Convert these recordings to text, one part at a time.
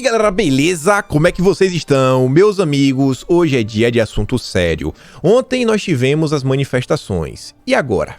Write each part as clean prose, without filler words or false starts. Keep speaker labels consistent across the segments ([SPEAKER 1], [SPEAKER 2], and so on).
[SPEAKER 1] Galera, beleza? Como é que vocês estão? Meus amigos, hoje é dia de assunto sério. Ontem nós tivemos as manifestações. E agora?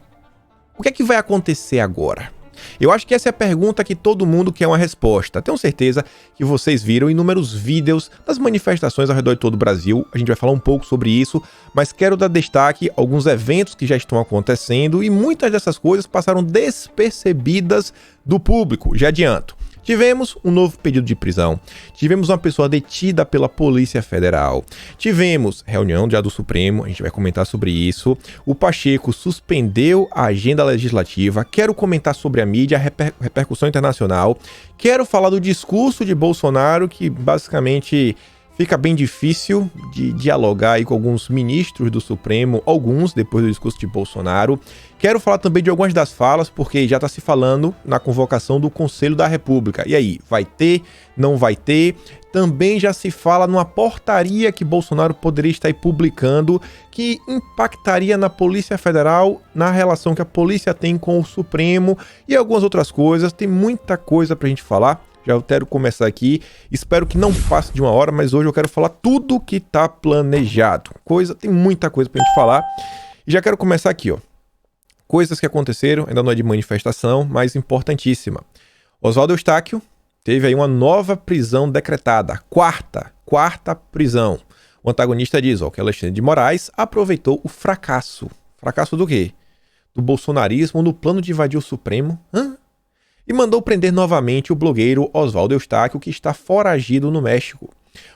[SPEAKER 1] O que é que vai acontecer agora? Eu acho que essa é a pergunta que todo mundo quer uma resposta. Tenho certeza que vocês viram inúmeros vídeos das manifestações ao redor de todo o Brasil. A gente vai falar um pouco sobre isso, mas quero dar destaque a alguns eventos que já estão acontecendo e muitas dessas coisas passaram despercebidas do público. Já adianto. Tivemos um novo pedido de prisão, tivemos uma pessoa detida pela Polícia Federal, tivemos reunião já do Supremo, a gente vai comentar sobre isso, o Pacheco suspendeu a agenda legislativa, quero comentar sobre a mídia, a repercussão internacional, quero falar do discurso de Bolsonaro, que basicamente fica bem difícil de dialogar aí com alguns ministros do Supremo, alguns depois do discurso de Bolsonaro. Quero falar também de algumas das falas, porque já está se falando na convocação do Conselho da República. E aí, vai ter? Não vai ter? Também já se fala numa portaria que Bolsonaro poderia estar aí publicando, que impactaria na Polícia Federal, na relação que a polícia tem com o Supremo e algumas outras coisas. Tem muita coisa pra gente falar. Já quero começar aqui, espero que não passe de 1 hora, mas hoje eu quero falar tudo que tá planejado. Tem muita coisa pra gente falar. E já quero começar aqui, ó. Coisas que aconteceram, ainda não é de manifestação, mas importantíssima. Oswaldo Eustáquio teve aí uma nova prisão decretada, quarta prisão. O antagonista diz, ó, que Alexandre de Moraes aproveitou o fracasso. Fracasso do quê? Do bolsonarismo no plano de invadir o Supremo. E mandou prender novamente o blogueiro Oswaldo Eustáquio, que está foragido no México.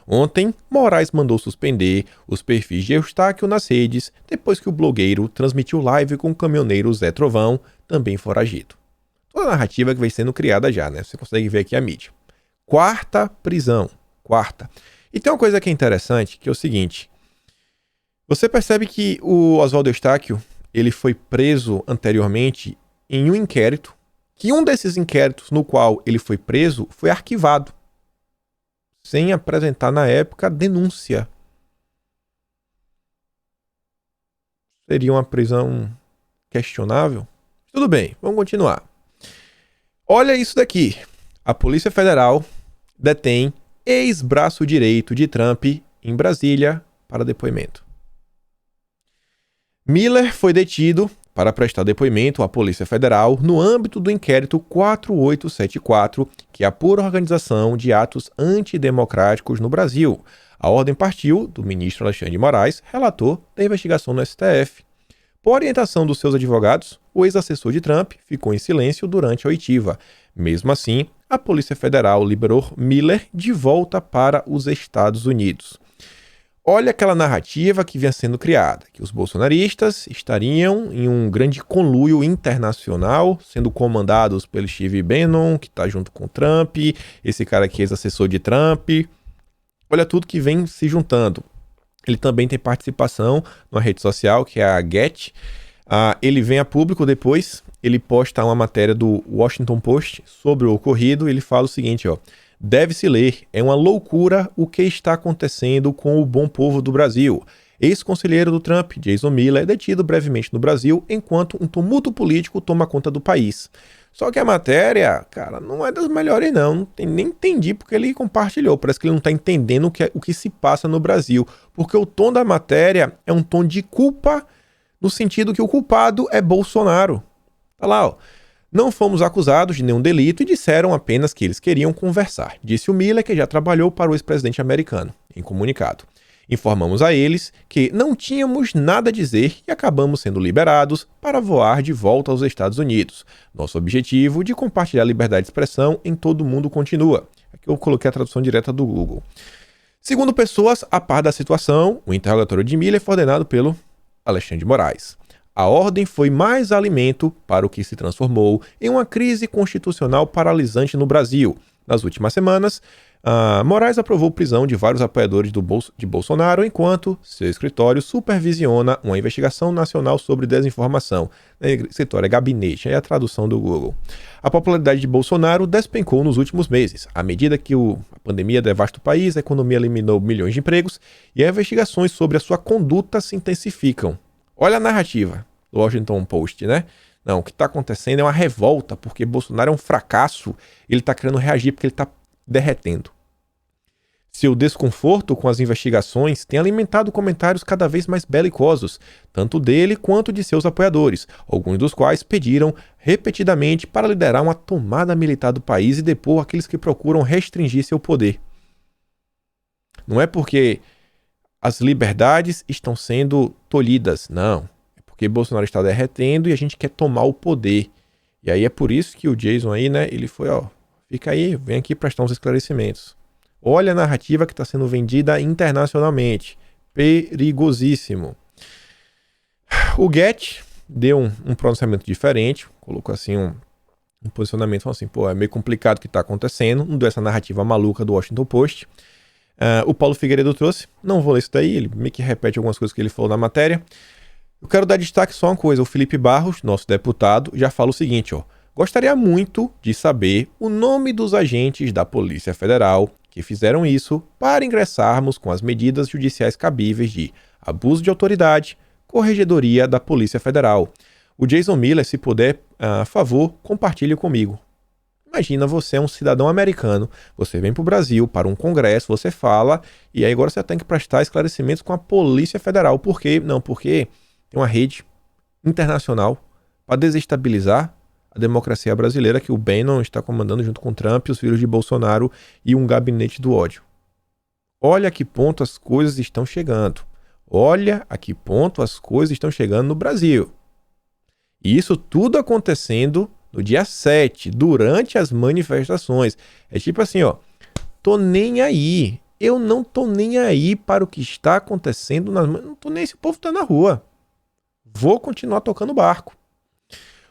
[SPEAKER 1] Ontem, Moraes mandou suspender os perfis de Eustáquio nas redes, depois que o blogueiro transmitiu live com o caminhoneiro Zé Trovão, também foragido. Toda a narrativa que vem sendo criada já, né? Você consegue ver aqui a mídia. Quarta prisão. E tem uma coisa que é interessante, que é o seguinte. Você percebe que o Oswaldo Eustáquio, ele foi preso anteriormente em um inquérito, que um desses inquéritos no qual ele foi preso foi arquivado, sem apresentar na época denúncia. Seria uma prisão questionável? Tudo bem, vamos continuar. Olha isso daqui. A Polícia Federal detém ex-braço direito de Trump em Brasília para depoimento. Miller foi detido para prestar depoimento à Polícia Federal no âmbito do inquérito 4874, que apura a organização de atos antidemocráticos no Brasil. A ordem partiu do ministro Alexandre de Moraes, relator da investigação no STF. Por orientação dos seus advogados, o ex-assessor de Trump ficou em silêncio durante a oitiva. Mesmo assim, a Polícia Federal liberou Miller de volta para os Estados Unidos. Olha aquela narrativa que vinha sendo criada, que os bolsonaristas estariam em um grande conluio internacional, sendo comandados pelo Steve Bannon, que está junto com o Trump, esse cara que é ex-assessor de Trump. Olha tudo que vem se juntando. Ele também tem participação numa rede social, que é a Get. Ele vem a público depois, ele posta uma matéria do Washington Post sobre o ocorrido, e ele fala o seguinte, ó. Deve-se ler, é uma loucura o que está acontecendo com o bom povo do Brasil. Ex-conselheiro do Trump, Jason Miller, é detido brevemente no Brasil enquanto um tumulto político toma conta do país. Só que a matéria, cara, não é das melhores não. Nem entendi porque ele compartilhou. Parece que ele não está entendendo o que se passa no Brasil. Porque o tom da matéria é um tom de culpa, no sentido que o culpado é Bolsonaro. Tá lá, ó. Não fomos acusados de nenhum delito e disseram apenas que eles queriam conversar, disse o Miller, que já trabalhou para o ex-presidente americano, em comunicado. Informamos a eles que não tínhamos nada a dizer e acabamos sendo liberados para voar de volta aos Estados Unidos. Nosso objetivo de compartilhar a liberdade de expressão em todo o mundo continua. Aqui eu coloquei a tradução direta do Google. Segundo pessoas a par da situação, o interrogatório de Miller foi ordenado pelo Alexandre de Moraes. A ordem foi mais alimento para o que se transformou em uma crise constitucional paralisante no Brasil. Nas últimas semanas, Moraes aprovou prisão de vários apoiadores de Bolsonaro, enquanto seu escritório supervisiona uma investigação nacional sobre desinformação. Escritório é gabinete, é a tradução do Google. A popularidade de Bolsonaro despencou nos últimos meses. À medida que a pandemia devasta o país, a economia eliminou milhões de empregos e as investigações sobre a sua conduta se intensificam. Olha a narrativa do Washington Post, né? Não, o que está acontecendo é uma revolta, porque Bolsonaro é um fracasso, ele está querendo reagir porque ele está derretendo. Seu desconforto com as investigações tem alimentado comentários cada vez mais belicosos, tanto dele quanto de seus apoiadores, alguns dos quais pediram repetidamente para liderar uma tomada militar do país e depor aqueles que procuram restringir seu poder. Não é porque as liberdades estão sendo tolhidas, não. É porque Bolsonaro está derretendo e a gente quer tomar o poder. E aí é por isso que o Jason aí, né, ele foi, fica aí, vem aqui prestar uns esclarecimentos. Olha a narrativa que está sendo vendida internacionalmente. Perigosíssimo. O Get deu um pronunciamento diferente, colocou assim um posicionamento, falou assim, é meio complicado o que está acontecendo, não deu essa narrativa maluca do Washington Post. O Paulo Figueiredo trouxe, não vou ler isso daí, ele meio que repete algumas coisas que ele falou na matéria. Eu quero dar destaque só uma coisa, o Felipe Barros, nosso deputado, já fala o seguinte, gostaria muito de saber o nome dos agentes da Polícia Federal que fizeram isso para ingressarmos com as medidas judiciais cabíveis de abuso de autoridade, corregedoria da Polícia Federal. O Jason Miller, se puder, a favor, compartilhe comigo. Imagina, você é um cidadão americano, você vem para o Brasil, para um congresso, você fala, e aí agora você tem que prestar esclarecimentos com a Polícia Federal. Por quê? Não, porque tem uma rede internacional para desestabilizar a democracia brasileira que o Bannon está comandando junto com Trump, os filhos de Bolsonaro e um gabinete do ódio. Olha a que ponto as coisas estão chegando. Olha a que ponto as coisas estão chegando no Brasil. E isso tudo acontecendo no dia 7, durante as manifestações. É tipo assim, tô nem aí. Eu não tô nem aí para o que está acontecendo. Não tô nem aí se o povo tá na rua. Vou continuar tocando barco.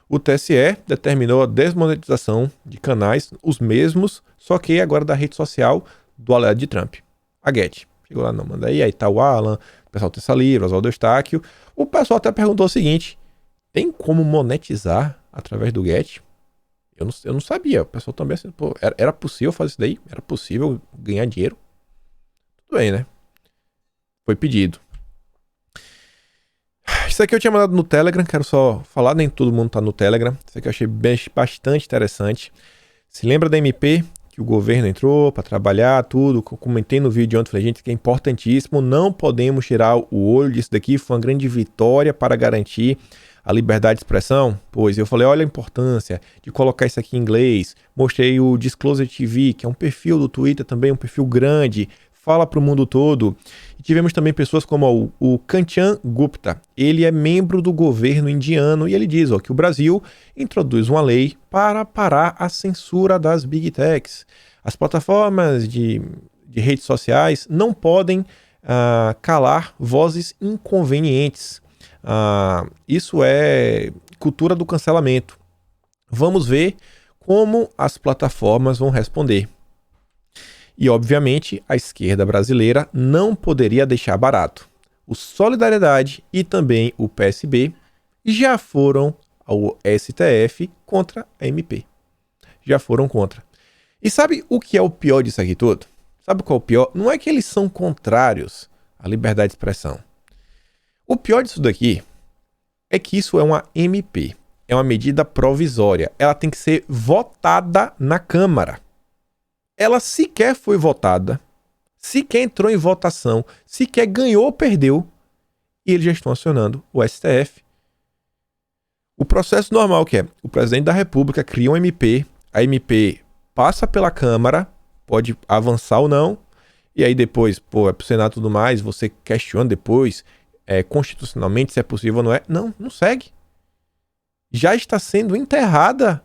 [SPEAKER 1] O TSE determinou a desmonetização de canais, os mesmos, só que agora da rede social do aliado de Trump, a Get. Chegou lá, não, manda aí tá o Alan, o pessoal Terça Livre, Oswaldo Eustáquio. O pessoal até perguntou o seguinte, tem como monetizar através do Get? Eu não sabia, o pessoal também assim, era possível fazer isso daí? Era possível ganhar dinheiro? Tudo bem, né? Foi pedido. Isso aqui eu tinha mandado no Telegram, quero só falar, nem todo mundo tá no Telegram. Isso aqui eu achei bastante interessante. Se lembra da MP que o governo entrou para trabalhar tudo? Eu comentei no vídeo ontem, falei, gente, que é importantíssimo, não podemos tirar o olho disso daqui, foi uma grande vitória para garantir a liberdade de expressão. Pois eu falei, olha a importância de colocar isso aqui em inglês. Mostrei o Disclosure TV, que é um perfil do Twitter também, um perfil grande, fala para o mundo todo. E tivemos também pessoas como o Kanchan Gupta. Ele é membro do governo indiano e ele diz que o Brasil introduz uma lei para parar a censura das Big Techs. As plataformas de redes sociais não podem calar vozes inconvenientes. Isso é cultura do cancelamento. Vamos ver como as plataformas vão responder. E, obviamente, a esquerda brasileira não poderia deixar barato. O Solidariedade e também o PSB já foram ao STF contra a MP. Já foram contra. E sabe o que é o pior disso aqui tudo? Sabe qual é o pior? Não é que eles são contrários à liberdade de expressão. O pior disso daqui é que isso é uma MP. É uma medida provisória. Ela tem que ser votada na Câmara. Ela sequer foi votada, sequer entrou em votação, sequer ganhou ou perdeu, e eles já estão acionando o STF. O processo normal que é, o presidente da República cria um MP, a MP passa pela Câmara, pode avançar ou não, e aí depois, é pro Senado e tudo mais, você questiona depois, constitucionalmente, se é possível ou não é. Não segue. Já está sendo enterrada.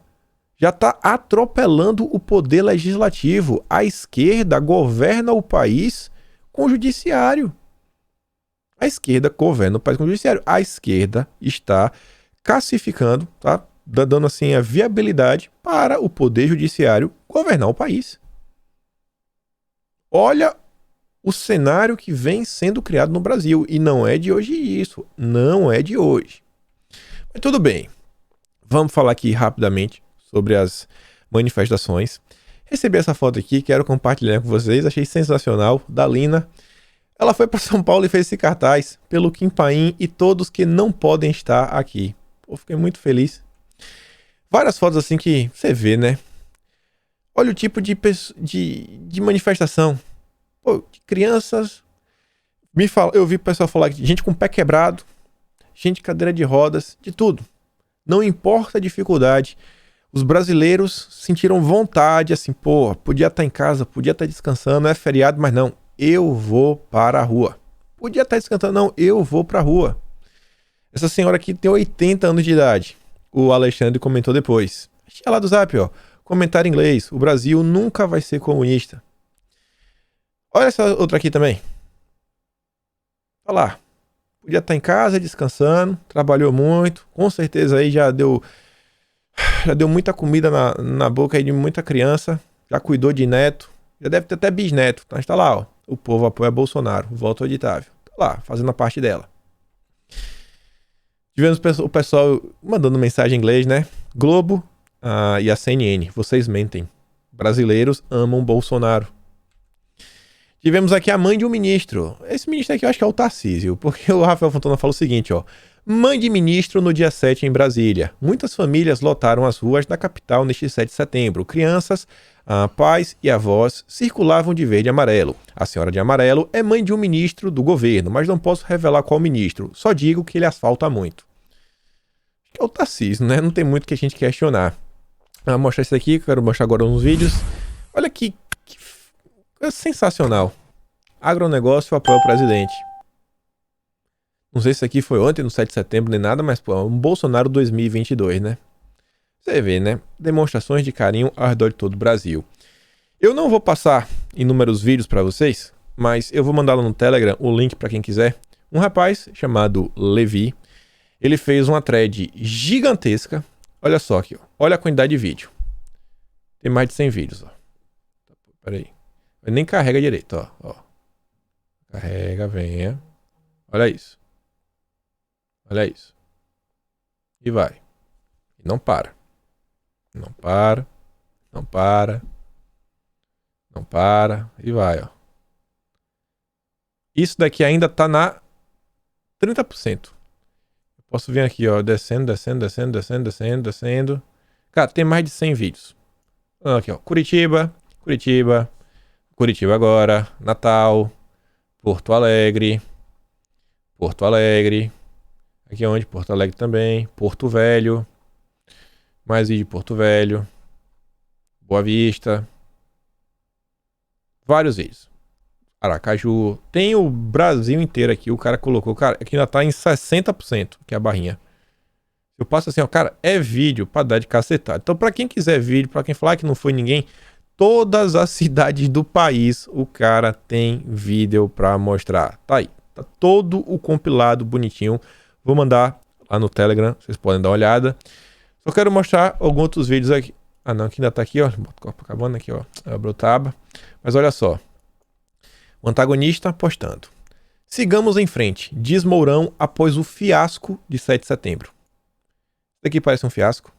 [SPEAKER 1] Já está atropelando o poder legislativo. A esquerda governa o país com o judiciário. A esquerda governa o país com o judiciário. A esquerda está cassificando, tá? Dando assim a viabilidade para o poder judiciário governar o país. Olha o cenário que vem sendo criado no Brasil. E não é de hoje isso. Não é de hoje. Mas tudo bem. Vamos falar aqui rapidamente sobre as manifestações. Recebi essa foto aqui, quero compartilhar com vocês, achei sensacional, da Lina. Ela foi para São Paulo e fez esse cartaz pelo Kim Paim e todos que não podem estar aqui. Fiquei muito feliz. Várias fotos assim que você vê, né? Olha o tipo de manifestação. Pô, de crianças... Eu vi o pessoal falar de gente com pé quebrado, gente de cadeira de rodas, de tudo. Não importa a dificuldade. Os brasileiros sentiram vontade, assim, pô, podia estar em casa, podia estar descansando, é feriado, mas não, eu vou para a rua. Podia estar descansando, não, eu vou para a rua. Essa senhora aqui tem 80 anos de idade. O Alexandre comentou depois. Tinha lá do Zap, ó, comentário em inglês, o Brasil nunca vai ser comunista. Olha essa outra aqui também. Olha lá. Podia estar em casa, descansando, trabalhou muito, com certeza aí já deu muita comida na boca aí de muita criança, já cuidou de neto, já deve ter até bisneto, mas tá lá, ó, o povo apoia Bolsonaro, voto auditável, tá lá, fazendo a parte dela. Tivemos o pessoal mandando mensagem em inglês, né? Globo e a CNN, vocês mentem, brasileiros amam Bolsonaro. Tivemos aqui a mãe de um ministro. Esse ministro aqui eu acho que é o Tarcísio, porque o Rafael Fontana fala o seguinte, ó. Mãe de ministro no dia 7 em Brasília. Muitas famílias lotaram as ruas da capital neste 7 de setembro. Crianças, pais e avós circulavam de verde e amarelo. A senhora de amarelo é mãe de um ministro do governo, mas não posso revelar qual ministro. Só digo que ele asfalta muito. Acho que é o Tarcísio, né? Não tem muito que a gente questionar. Vou mostrar isso aqui, quero mostrar agora uns vídeos. Olha que sensacional. Agronegócio apoia o presidente. Não sei se isso aqui foi ontem, no 7 de setembro, nem nada, mas pô, um Bolsonaro 2022, né? Você vê, né? Demonstrações de carinho ao redor de todo o Brasil. Eu não vou passar inúmeros vídeos para vocês, mas eu vou mandar lá no Telegram o link para quem quiser. Um rapaz chamado Levi, ele fez uma thread gigantesca. Olha só aqui, ó. Olha a quantidade de vídeo. Tem mais de 100 vídeos, ó. Peraí. Nem carrega direito, ó. Carrega, venha. Olha isso. Olha isso. E vai. E não para. Não para. Não para. Não para. E vai, ó. Isso daqui ainda tá na 30%. Eu posso vir aqui, ó. Descendo. Cara, tem mais de 100 vídeos. Aqui, ó. Curitiba agora. Natal. Porto Alegre. Aqui onde? Porto Alegre também. Porto Velho. Mais vídeo de Porto Velho. Boa Vista. Vários vídeos. Aracaju. Tem o Brasil inteiro aqui. O cara colocou. Cara, aqui ainda tá em 60%, que é a barrinha. Eu passo assim, ó. Cara, é vídeo pra dar de cacetado. Então, pra quem quiser vídeo, pra quem falar que não foi ninguém, todas as cidades do país, o cara tem vídeo pra mostrar. Tá aí. Tá todo o compilado bonitinho. Vou mandar lá no Telegram. Vocês podem dar uma olhada. Só quero mostrar alguns outros vídeos aqui. Ah, não. Aqui ainda tá aqui, ó. Copacabana aqui, ó. Brotaba. Mas olha só. O antagonista postando. Sigamos em frente. Diz Mourão após o fiasco de 7 de setembro. Isso aqui parece um fiasco.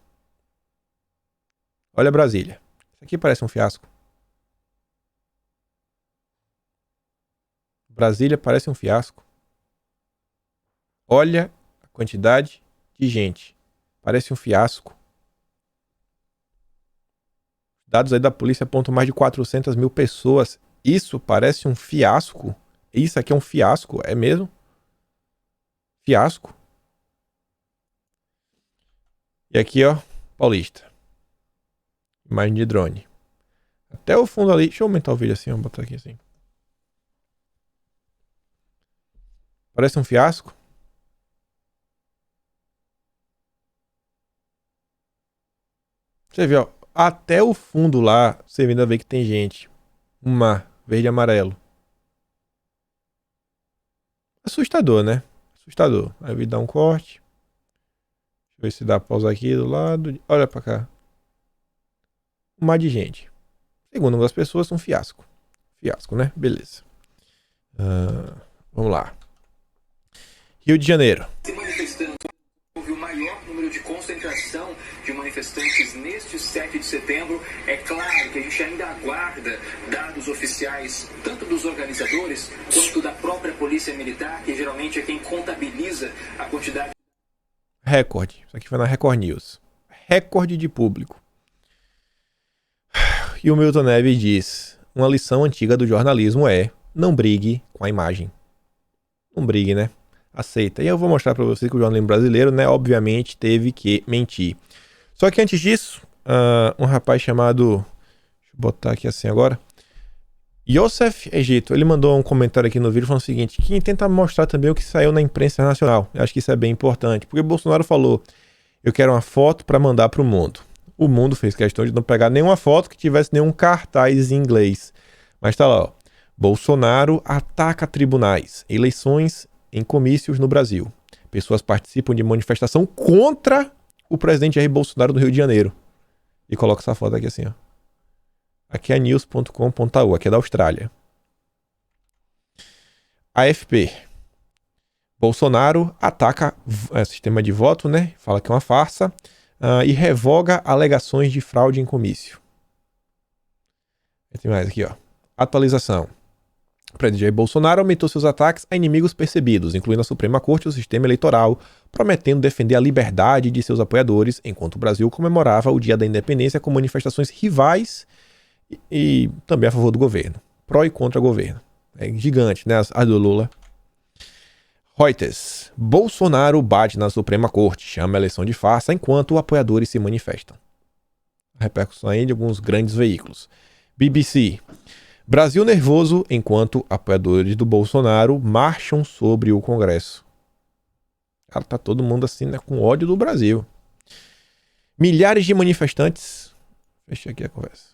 [SPEAKER 1] Olha Brasília. Isso aqui parece um fiasco. Brasília parece um fiasco. Olha a quantidade de gente. Parece um fiasco. Dados aí da polícia apontam mais de 400 mil pessoas. Isso parece um fiasco? Isso aqui é um fiasco? É mesmo? Fiasco. E aqui, ó, Paulista. Imagem de drone. Até o fundo ali. Deixa eu aumentar o vídeo assim, vamos botar aqui assim. Parece um fiasco. Você vê, ó. Até o fundo lá, você ainda vê que tem gente. Um mar verde e amarelo. Assustador, né? Assustador. Aí eu vou dar um corte. Deixa eu ver se dá pra pausar aqui do lado. Olha pra cá. Um mar de gente. Segundo algumas pessoas, um fiasco. Fiasco, né? Beleza. Vamos lá. Rio de Janeiro.
[SPEAKER 2] Houve o maior número de concentração de manifestantes neste 7 de setembro. É claro que a gente ainda aguarda dados oficiais, tanto dos organizadores quanto da própria polícia militar, que geralmente é quem contabiliza a quantidade.
[SPEAKER 1] Recorde. Isso aqui foi na Record News. Recorde de público. E o Milton Neves diz: uma lição antiga do jornalismo é: não brigue com a imagem. Não brigue, né? Aceita. E eu vou mostrar para vocês que o jornalismo brasileiro, né, obviamente teve que mentir. Só que antes disso, um rapaz chamado, deixa eu botar aqui assim agora, Youssef Egito, ele mandou um comentário aqui no vídeo falando o seguinte, que tenta mostrar também o que saiu na imprensa nacional. Eu acho que isso é bem importante, porque o Bolsonaro falou: eu quero uma foto para mandar para o mundo. O mundo fez questão de não pegar nenhuma foto que tivesse nenhum cartaz em inglês. Mas tá lá, ó. Bolsonaro ataca tribunais, eleições em comícios no Brasil. Pessoas participam de manifestação contra o presidente Jair Bolsonaro no Rio de Janeiro. E coloca essa foto aqui assim, ó. Aqui é news.com.au, aqui é da Austrália. AFP. Bolsonaro ataca sistema de voto, né? Fala que é uma farsa. E revoga alegações de fraude em comício. Tem mais aqui, ó. Atualização. O presidente Jair Bolsonaro aumentou seus ataques a inimigos percebidos, incluindo a Suprema Corte e o sistema eleitoral, prometendo defender a liberdade de seus apoiadores, enquanto o Brasil comemorava o Dia da Independência com manifestações rivais e também a favor do governo. Pró e contra o governo. É gigante, né? As do Lula. Reuters. Bolsonaro bate na Suprema Corte, chama a eleição de farsa enquanto apoiadores se manifestam. A repercussão aí de alguns grandes veículos. BBC. Brasil nervoso enquanto apoiadores do Bolsonaro marcham sobre o Congresso. Cara, tá todo mundo assim, né, com ódio do Brasil. Milhares de manifestantes... Fechei aqui a conversa.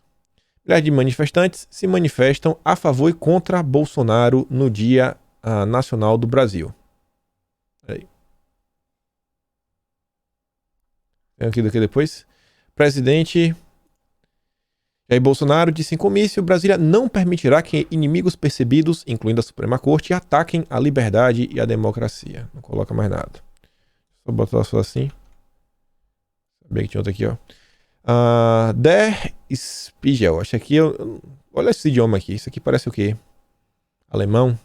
[SPEAKER 1] Milhares de manifestantes se manifestam a favor e contra Bolsonaro no Dia Nacional do Brasil. Aí. Tem aqui daqui depois. Presidente Jair Bolsonaro disse em comício: Brasília não permitirá que inimigos percebidos, incluindo a Suprema Corte, ataquem a liberdade e a democracia. Não coloca mais nada. Só botar só assim. Sabia que tinha outro aqui, ó. Der Spiegel. Acho que olha esse idioma aqui. Isso aqui parece o quê? Alemão?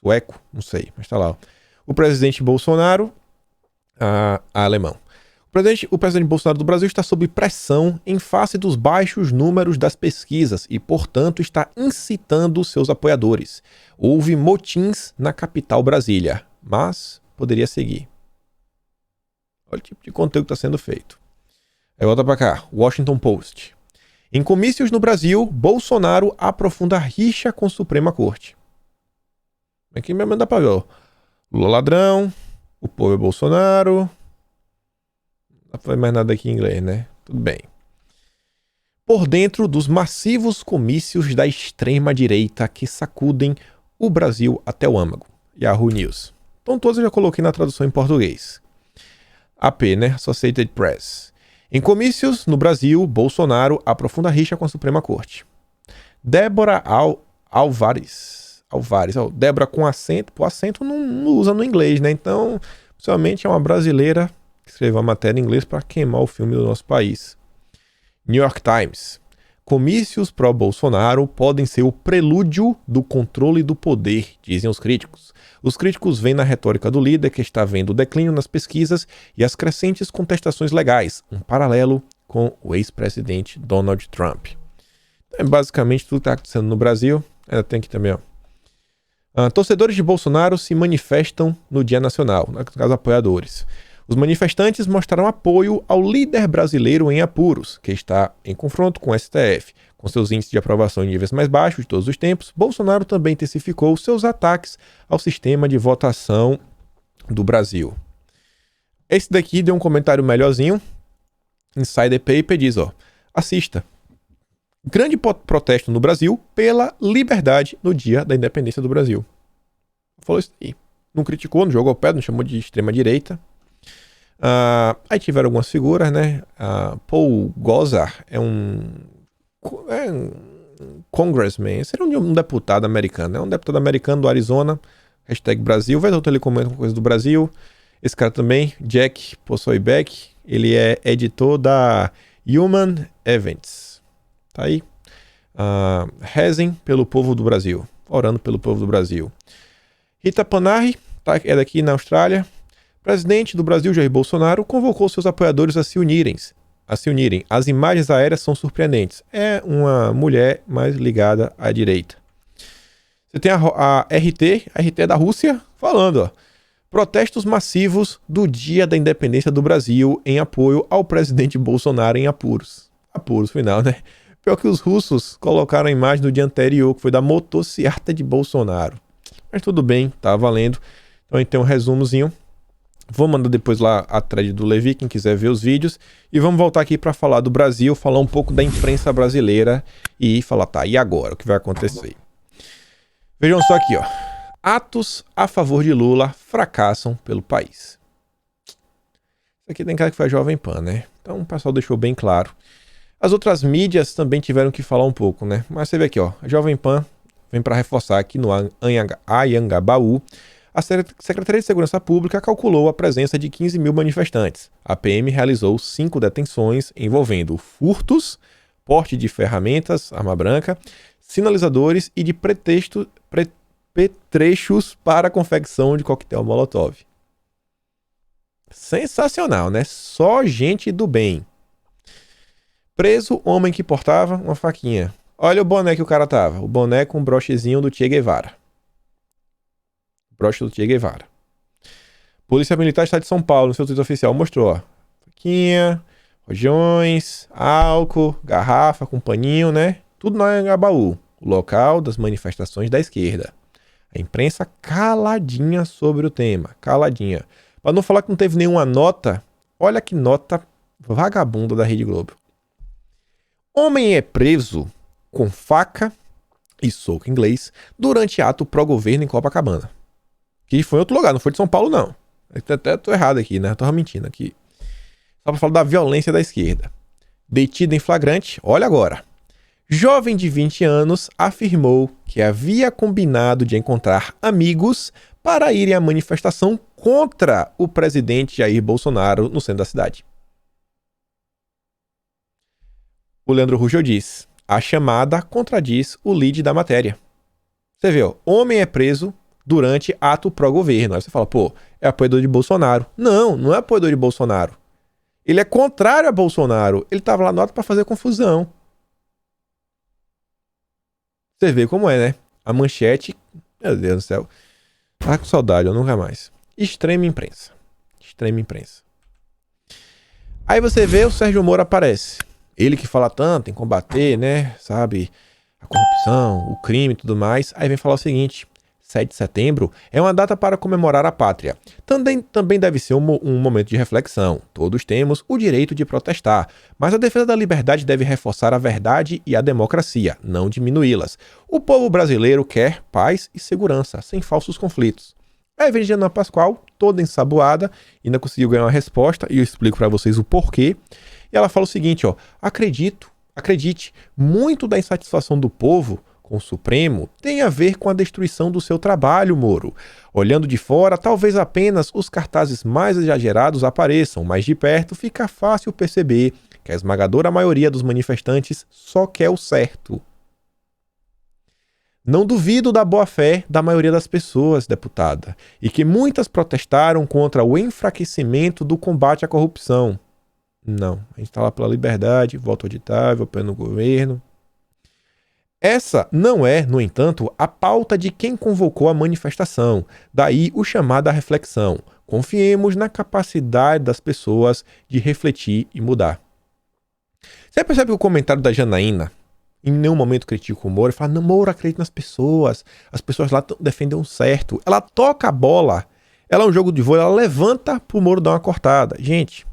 [SPEAKER 1] Sueco? Não sei, mas tá lá, ó. O presidente Bolsonaro... alemão. O presidente Bolsonaro do Brasil está sob pressão em face dos baixos números das pesquisas e, portanto, está incitando seus apoiadores. Houve motins na capital Brasília, mas poderia seguir. Olha o tipo de conteúdo que está sendo feito. Aí volta para cá, Washington Post. Em comícios no Brasil, Bolsonaro aprofunda a rixa com a Suprema Corte. Aqui mesmo dá para ver, ó. Lula ladrão, o povo é Bolsonaro... Não foi mais nada aqui em inglês, né? Tudo bem. Por dentro dos massivos comícios da extrema-direita que sacudem o Brasil até o âmago. Yahoo News. Então todos eu já coloquei na tradução em português. AP, né? Associated Press. Em comícios no Brasil, Bolsonaro aprofunda a rixa com a Suprema Corte. Débora Alvares. Ó, Débora com acento. O acento não usa no inglês, né? Então, possivelmente é uma brasileira... que escreveu a matéria em inglês para queimar o filme do nosso país. New York Times. Comícios pró-Bolsonaro podem ser o prelúdio do controle do poder, dizem os críticos. Os críticos veem na retórica do líder que está vendo o declínio nas pesquisas e as crescentes contestações legais, um paralelo com o ex-presidente Donald Trump. É basicamente tudo que está acontecendo no Brasil. Tem aqui também, ó. Torcedores de Bolsonaro se manifestam no Dia Nacional, no caso apoiadores. Os manifestantes mostraram apoio ao líder brasileiro em apuros, que está em confronto com o STF. Com seus índices de aprovação em níveis mais baixos de todos os tempos, Bolsonaro também intensificou seus ataques ao sistema de votação do Brasil. Esse daqui deu um comentário melhorzinho. Insider Paper diz, ó, assista. Grande protesto no Brasil pela liberdade no Dia da Independência do Brasil. Falou isso aí. Não criticou, não jogou o pé, não chamou de extrema-direita. Aí tiveram algumas figuras, né? Paul Gosar é um congressman, seria um deputado americano, é um deputado americano do Arizona, #Brasil, vai outro ele comenta uma coisa do Brasil. Esse cara também, Jack Possoibeck, ele é editor da Human Events, tá aí. Rezem pelo povo do Brasil, orando pelo povo do Brasil. Rita Panahi, é daqui na Austrália. Presidente do Brasil, Jair Bolsonaro, convocou seus apoiadores a se unirem a se unirem. As imagens aéreas são surpreendentes. É uma mulher mais ligada à direita. Você tem a RT é da Rússia, falando, ó. Protestos massivos do Dia da Independência do Brasil em apoio ao presidente Bolsonaro em apuros. Apuros, final, né? Pior que os russos colocaram a imagem do dia anterior, que foi da motociata de Bolsonaro. Mas tudo bem, tá valendo. Então a gente tem um resumozinho. Vou mandar depois lá a thread do Levi, quem quiser ver os vídeos. E vamos voltar aqui para falar do Brasil, falar um pouco da imprensa brasileira e falar, tá, e agora? O que vai acontecer? Vejam só aqui, ó. Atos a favor de Lula fracassam pelo país. Isso aqui tem cara que foi a Jovem Pan, né? Então o pessoal deixou bem claro. As outras mídias também tiveram que falar um pouco, né? Mas você vê aqui, ó. A Jovem Pan vem para reforçar que no Anhangabaú, a Secretaria de Segurança Pública calculou a presença de 15 mil manifestantes. A PM realizou 5 detenções envolvendo furtos, porte de ferramentas, arma branca, sinalizadores e de petrechos para a confecção de coquetel Molotov. Sensacional, né? Só gente do bem. Preso homem que portava uma faquinha. Olha o boné que o cara tava. O boné com o brochezinho do Che Guevara. Broche do Che Guevara. Polícia Militar do Estado de São Paulo, no seu Twitter oficial, mostrou, ó. Faquinha, rojões, álcool, garrafa com paninho, né? Tudo no Anhangabaú, o local das manifestações da esquerda. A imprensa caladinha sobre o tema. Caladinha. Para não falar que não teve nenhuma nota, olha que nota vagabunda da Rede Globo. Homem é preso com faca e soco inglês durante ato pró-governo em Copacabana. Que foi em outro lugar, não foi de São Paulo, não. Até tô errado aqui, né? Tô mentindo aqui. Só para falar da violência da esquerda. Detido em flagrante, olha agora. Jovem de 20 anos afirmou que havia combinado de encontrar amigos para irem à manifestação contra o presidente Jair Bolsonaro no centro da cidade. O Leandro Rugel diz: a chamada contradiz o lead da matéria. Você vê, ó, homem é preso durante ato pró-governo. Aí você fala, pô, é apoiador de Bolsonaro. Não, não é apoiador de Bolsonaro. Ele é contrário a Bolsonaro. Ele estava lá no ato para fazer confusão. Você vê como é, né? A manchete... Meu Deus do céu. Ah, com saudade, eu nunca mais. Extrema imprensa. Extrema imprensa. Aí você vê o Sérgio Moro aparece. Ele que fala tanto em combater, né? Sabe? A corrupção, o crime e tudo mais. Aí vem falar o seguinte: 7 de setembro é uma data para comemorar a pátria. Também deve ser um momento de reflexão. Todos temos o direito de protestar, mas a defesa da liberdade deve reforçar a verdade e a democracia, não diminuí-las. O povo brasileiro quer paz e segurança, sem falsos conflitos. Aí vem Jana Pascoal, toda ensaboada, ainda conseguiu ganhar uma resposta, e eu explico para vocês o porquê. E ela fala o seguinte, ó: acredite, muito da insatisfação do povo com o Supremo tem a ver com a destruição do seu trabalho, Moro. Olhando de fora, talvez apenas os cartazes mais exagerados apareçam, mas de perto fica fácil perceber que a esmagadora maioria dos manifestantes só quer o certo. Não duvido da boa-fé da maioria das pessoas, deputada, e que muitas protestaram contra o enfraquecimento do combate à corrupção. Não, a gente está lá pela liberdade, voto auditável, apoio no governo. Essa não é, no entanto, a pauta de quem convocou a manifestação, daí o chamado à reflexão. Confiemos na capacidade das pessoas de refletir e mudar. Você percebe que o comentário da Janaína em nenhum momento critica o Moro e fala: não, Moro acredita nas pessoas, as pessoas lá defendem o certo. Ela toca a bola, ela é um jogo de vôlei, ela levanta pro Moro dar uma cortada. Gente,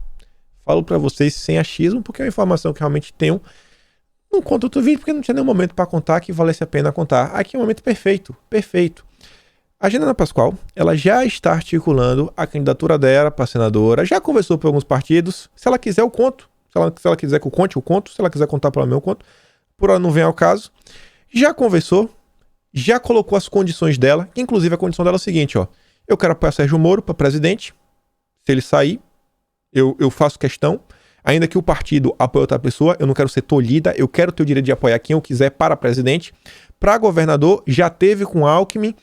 [SPEAKER 1] falo pra vocês sem achismo, porque é uma informação que realmente tenho. Não conto outro vídeo, porque não tinha nenhum momento pra contar que valesse a pena contar. Aqui é um momento perfeito, perfeito. A Jana Pascoal, ela já está articulando a candidatura dela para senadora, já conversou por alguns partidos. Se ela quiser, eu conto. Se ela quiser que eu conte, eu conto. Se ela quiser contar para mim, eu conto. Por hora não vem ao caso. Já conversou, já colocou as condições dela, que inclusive a condição dela é o seguinte, ó: eu quero apoiar Sérgio Moro para presidente. Se ele sair, eu faço questão. Ainda que o partido apoie outra pessoa, eu não quero ser tolhida, eu quero ter o direito de apoiar quem eu quiser para presidente. Para governador, já teve com Alckmin,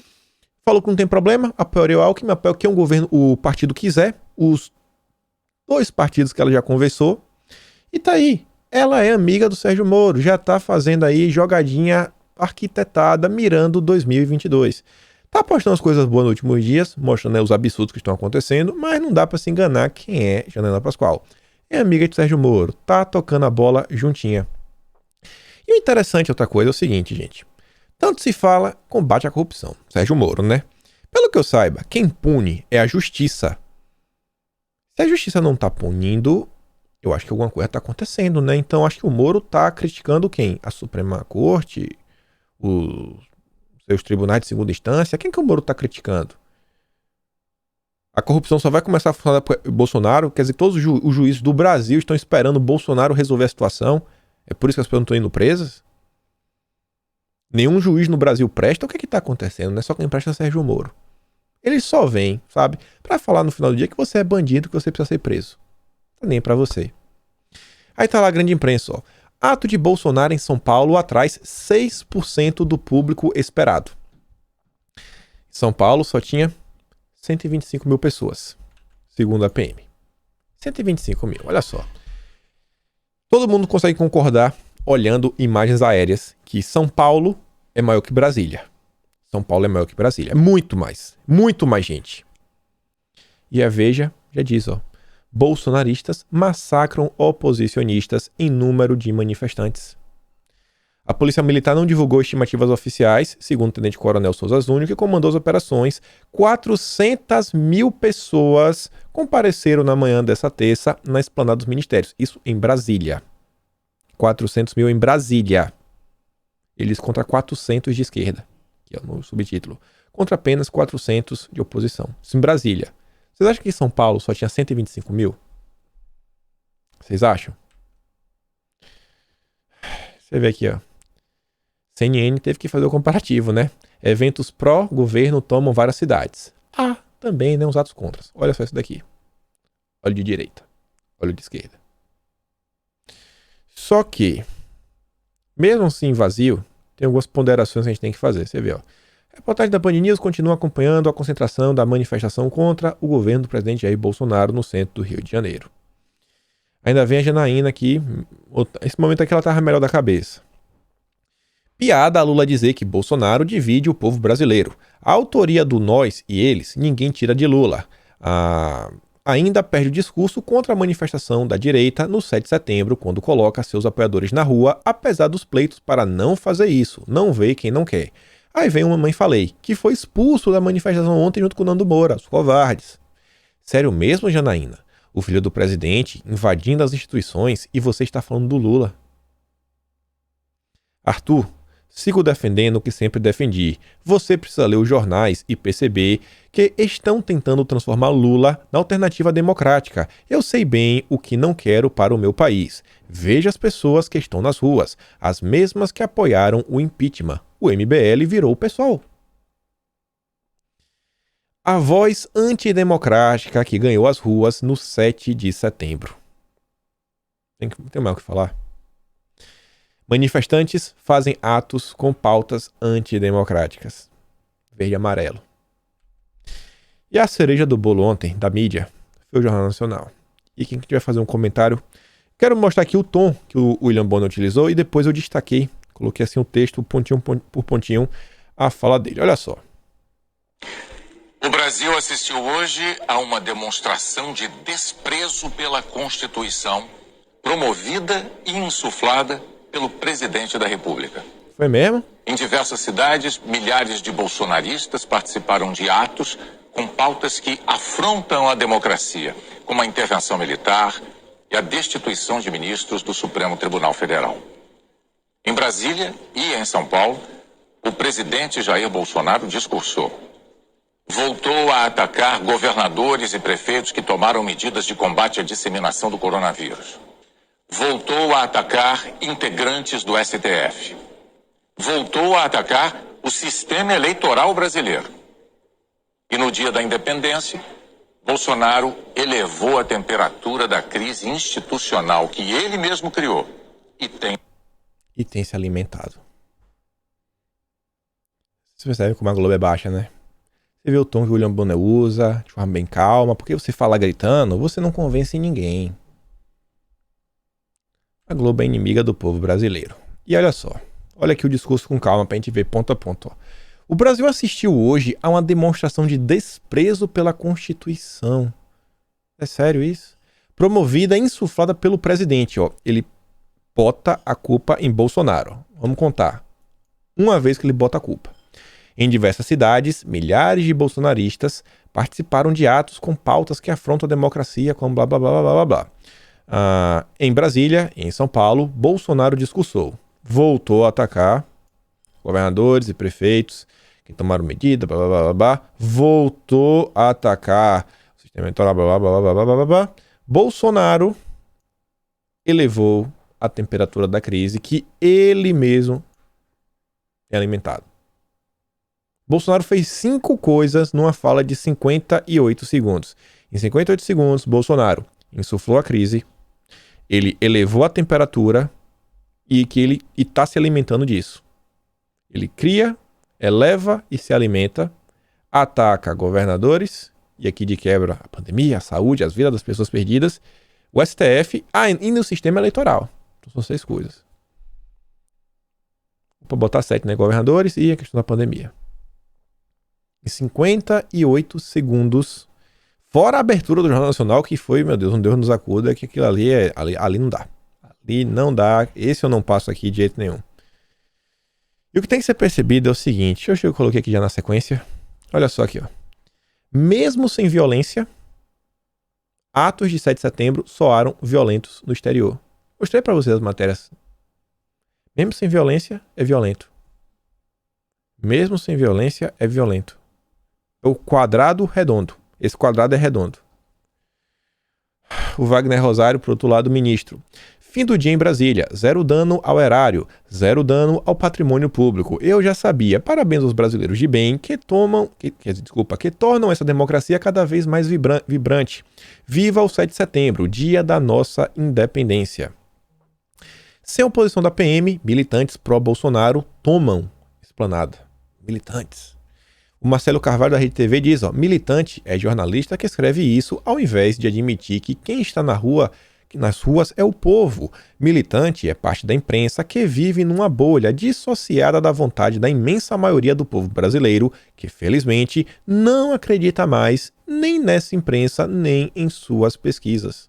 [SPEAKER 1] falou que não tem problema, apoiarei o Alckmin, apoio quem o partido quiser, os 2 partidos que ela já conversou. E tá aí, ela é amiga do Sérgio Moro, já tá fazendo aí jogadinha arquitetada, mirando 2022. Tá postando as coisas boas nos últimos dias, mostrando, né, os absurdos que estão acontecendo, mas não dá pra se enganar quem é Janaína Pascoal. É amiga de Sérgio Moro, tá tocando a bola juntinha. E o interessante, outra coisa, é o seguinte, gente. Tanto se fala combate à corrupção. Sérgio Moro, né? Pelo que eu saiba, quem pune é a justiça. Se a justiça não tá punindo, eu acho que alguma coisa tá acontecendo, né? Então acho que o Moro tá criticando quem? A Suprema Corte? Os seus tribunais de segunda instância? Quem que o Moro tá criticando? A corrupção só vai começar a funcionar por Bolsonaro? Quer dizer, todos os juízes do Brasil estão esperando o Bolsonaro resolver a situação? É por isso que as pessoas não estão indo presas? Nenhum juiz no Brasil presta? O que é que tá acontecendo? Não é só quem presta é Sérgio Moro. Ele só vem, sabe, pra falar no final do dia que você é bandido, que você precisa ser preso. Tá nem pra você. Aí tá lá a grande imprensa, ó. Ato de Bolsonaro em São Paulo atrai 6% do público esperado. São Paulo só tinha 125 mil pessoas, segundo a PM. 125 mil, olha só. Todo mundo consegue concordar, olhando imagens aéreas, que São Paulo é maior que Brasília. São Paulo é maior que Brasília. É muito mais gente. E a Veja já diz, ó. Bolsonaristas massacram oposicionistas em número de manifestantes. A Polícia Militar não divulgou estimativas oficiais, segundo o Tenente-Coronel Souza Júnior, que comandou as operações. 400 mil pessoas compareceram na manhã dessa terça na Esplanada dos Ministérios. Isso em Brasília. 400 mil em Brasília. Eles contra 400 de esquerda. Aqui, ó, no subtítulo. Contra apenas 400 de oposição. Isso em Brasília. Vocês acham que em São Paulo só tinha 125 mil? Vocês acham? Você vê aqui, ó. CNN teve que fazer o comparativo, né? Eventos pró-governo tomam várias cidades. Ah, também, né? Uns atos contras. Olha só isso daqui. Olha de direita. Olha de esquerda. Só que, mesmo assim vazio, tem algumas ponderações que a gente tem que fazer. Você vê, ó. A reportagem da Band News continua acompanhando a concentração da manifestação contra o governo do presidente Jair Bolsonaro no centro do Rio de Janeiro. Ainda vem a Janaína aqui. Esse momento aqui ela tava melhor da cabeça. Piada a Lula dizer que Bolsonaro divide o povo brasileiro. A autoria do nós e eles, ninguém tira de Lula. Ainda perde o discurso contra a manifestação da direita no 7 de setembro, quando coloca seus apoiadores na rua, apesar dos pleitos para não fazer isso. Não vê quem não quer. Aí vem o Mamãe Falei, que foi expulso da manifestação ontem junto com o Nando Moura, os covardes. Sério mesmo, Janaína? O filho do presidente invadindo as instituições e você está falando do Lula? Arthur, sigo defendendo o que sempre defendi. Você precisa ler os jornais e perceber que estão tentando transformar Lula na alternativa democrática. Eu sei bem o que não quero para o meu país. Veja as pessoas que estão nas ruas, as mesmas que apoiaram o impeachment. O MBL virou o PSOL. A voz antidemocrática que ganhou as ruas no 7 de setembro. Tem mais o que falar? Manifestantes fazem atos com pautas antidemocráticas. Verde e amarelo. E a cereja do bolo ontem, da mídia, foi o Jornal Nacional. E quem tiver fazer um comentário, quero mostrar aqui o tom que o William Bonner utilizou e depois eu destaquei, coloquei assim o texto, pontinho por pontinho, a fala dele. Olha só.
[SPEAKER 3] O Brasil assistiu hoje a uma demonstração de desprezo pela Constituição, promovida e insuflada pelo presidente da República.
[SPEAKER 1] Foi mesmo?
[SPEAKER 3] Em diversas cidades, milhares de bolsonaristas participaram de atos com pautas que afrontam a democracia, como a intervenção militar e a destituição de ministros do Supremo Tribunal Federal. Em Brasília e em São Paulo, o presidente Jair Bolsonaro discursou. Voltou a atacar governadores e prefeitos que tomaram medidas de combate à disseminação do coronavírus. Voltou a atacar integrantes do STF. Voltou a atacar o sistema eleitoral brasileiro. E no dia da independência, Bolsonaro elevou a temperatura da crise institucional que ele mesmo criou
[SPEAKER 1] e tem se alimentado. Você percebe como a Globo é baixa, né? Você vê o tom que o William Bonner usa, de forma bem calma, porque você fala gritando, você não convence ninguém. A Globo é inimiga do povo brasileiro. E olha só, olha aqui o discurso com calma pra gente ver ponto a ponto. Ó. O Brasil assistiu hoje a uma demonstração de desprezo pela Constituição. É sério isso? Promovida e insuflada pelo presidente. Ó. Ele bota a culpa em Bolsonaro. Vamos contar. Uma vez que ele bota a culpa. Em diversas cidades, milhares de bolsonaristas participaram de atos com pautas que afrontam a democracia, como blá blá blá blá blá blá. Em Brasília e em São Paulo, Bolsonaro discursou. Voltou a atacar governadores e prefeitos que tomaram medida, blá blá blá blá blá. Voltou a atacar o sistema eleitoral, blá blá blá blá blá blá blá blá. Bolsonaro elevou a temperatura da crise que ele mesmo é alimentado. Bolsonaro fez 5 coisas numa fala de 58 segundos. Em 58 segundos, Bolsonaro insuflou a crise, ele elevou a temperatura e que ele está se alimentando disso. Ele cria, eleva e se alimenta, ataca governadores, e aqui de quebra a pandemia, a saúde, as vidas das pessoas perdidas, o STF e no sistema eleitoral. Então são 6 coisas. Para botar 7, né? Governadores e a questão da pandemia. Em 58 segundos, fora a abertura do Jornal Nacional, que foi, meu Deus, um Deus nos acuda, que aquilo ali não dá. Ali não dá, esse eu não passo aqui de jeito nenhum. E o que tem que ser percebido é o seguinte, eu coloquei aqui já na sequência, olha só aqui, ó. Mesmo sem violência, atos de 7 de setembro soaram violentos no exterior. Mostrei para vocês as matérias. Mesmo sem violência, é violento. Mesmo sem violência, é violento. O quadrado redondo. Esse quadrado é redondo. O Wagner Rosário, por outro lado, ministro. Fim do dia em Brasília. 0 dano ao erário. 0 dano ao patrimônio público. Eu já sabia. Parabéns aos brasileiros de bem que tornam essa democracia cada vez mais vibrante. Viva o 7 de setembro, dia da nossa independência. Sem oposição da PM, militantes pró-Bolsonaro tomam esplanada. Militantes. O Marcelo Carvalho da Rede TV diz, ó, militante é jornalista que escreve isso ao invés de admitir que quem está nas ruas é o povo. Militante é parte da imprensa que vive numa bolha dissociada da vontade da imensa maioria do povo brasileiro, que felizmente não acredita mais nem nessa imprensa nem em suas pesquisas.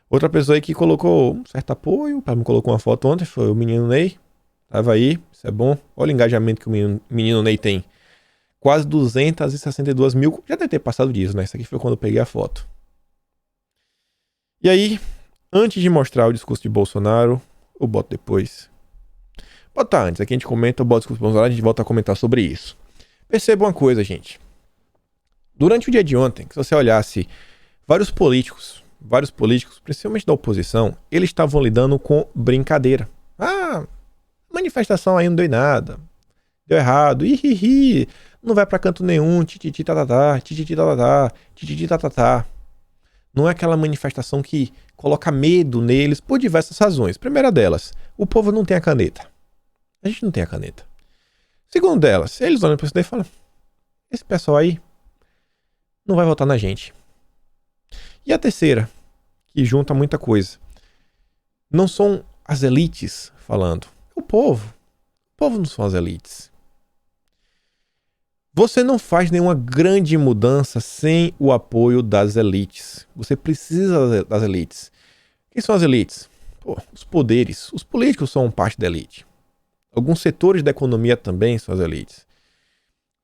[SPEAKER 1] Outra pessoa aí que colocou um certo apoio, me colocou uma foto ontem, foi o menino Ney. Tava aí, isso é bom. Olha o engajamento que o menino Ney tem. Quase 262 mil. Já deve ter passado disso, né? Isso aqui foi quando eu peguei a foto. E aí, antes de mostrar o discurso de Bolsonaro, eu boto depois. Bota antes, aqui a gente comenta, eu boto o discurso de Bolsonaro, a gente volta a comentar sobre isso. Perceba uma coisa, gente. Durante o dia de ontem, se você olhasse vários políticos, principalmente da oposição, eles estavam lidando com brincadeira. Manifestação aí não deu em nada. Deu errado. Não vai pra canto nenhum. Tititi tatatá. Não é aquela manifestação que coloca medo neles por diversas razões. Primeira delas, o povo não tem a caneta. A gente não tem a caneta. Segundo delas, eles olham pra isso daí e falam, esse pessoal aí não vai votar na gente. E a terceira, que junta muita coisa. Não são as elites falando. É o povo. O povo não são as elites. Você não faz nenhuma grande mudança sem o apoio das elites. Você precisa das elites. Quem são as elites? Os poderes. Os políticos são parte da elite. Alguns setores da economia também são as elites.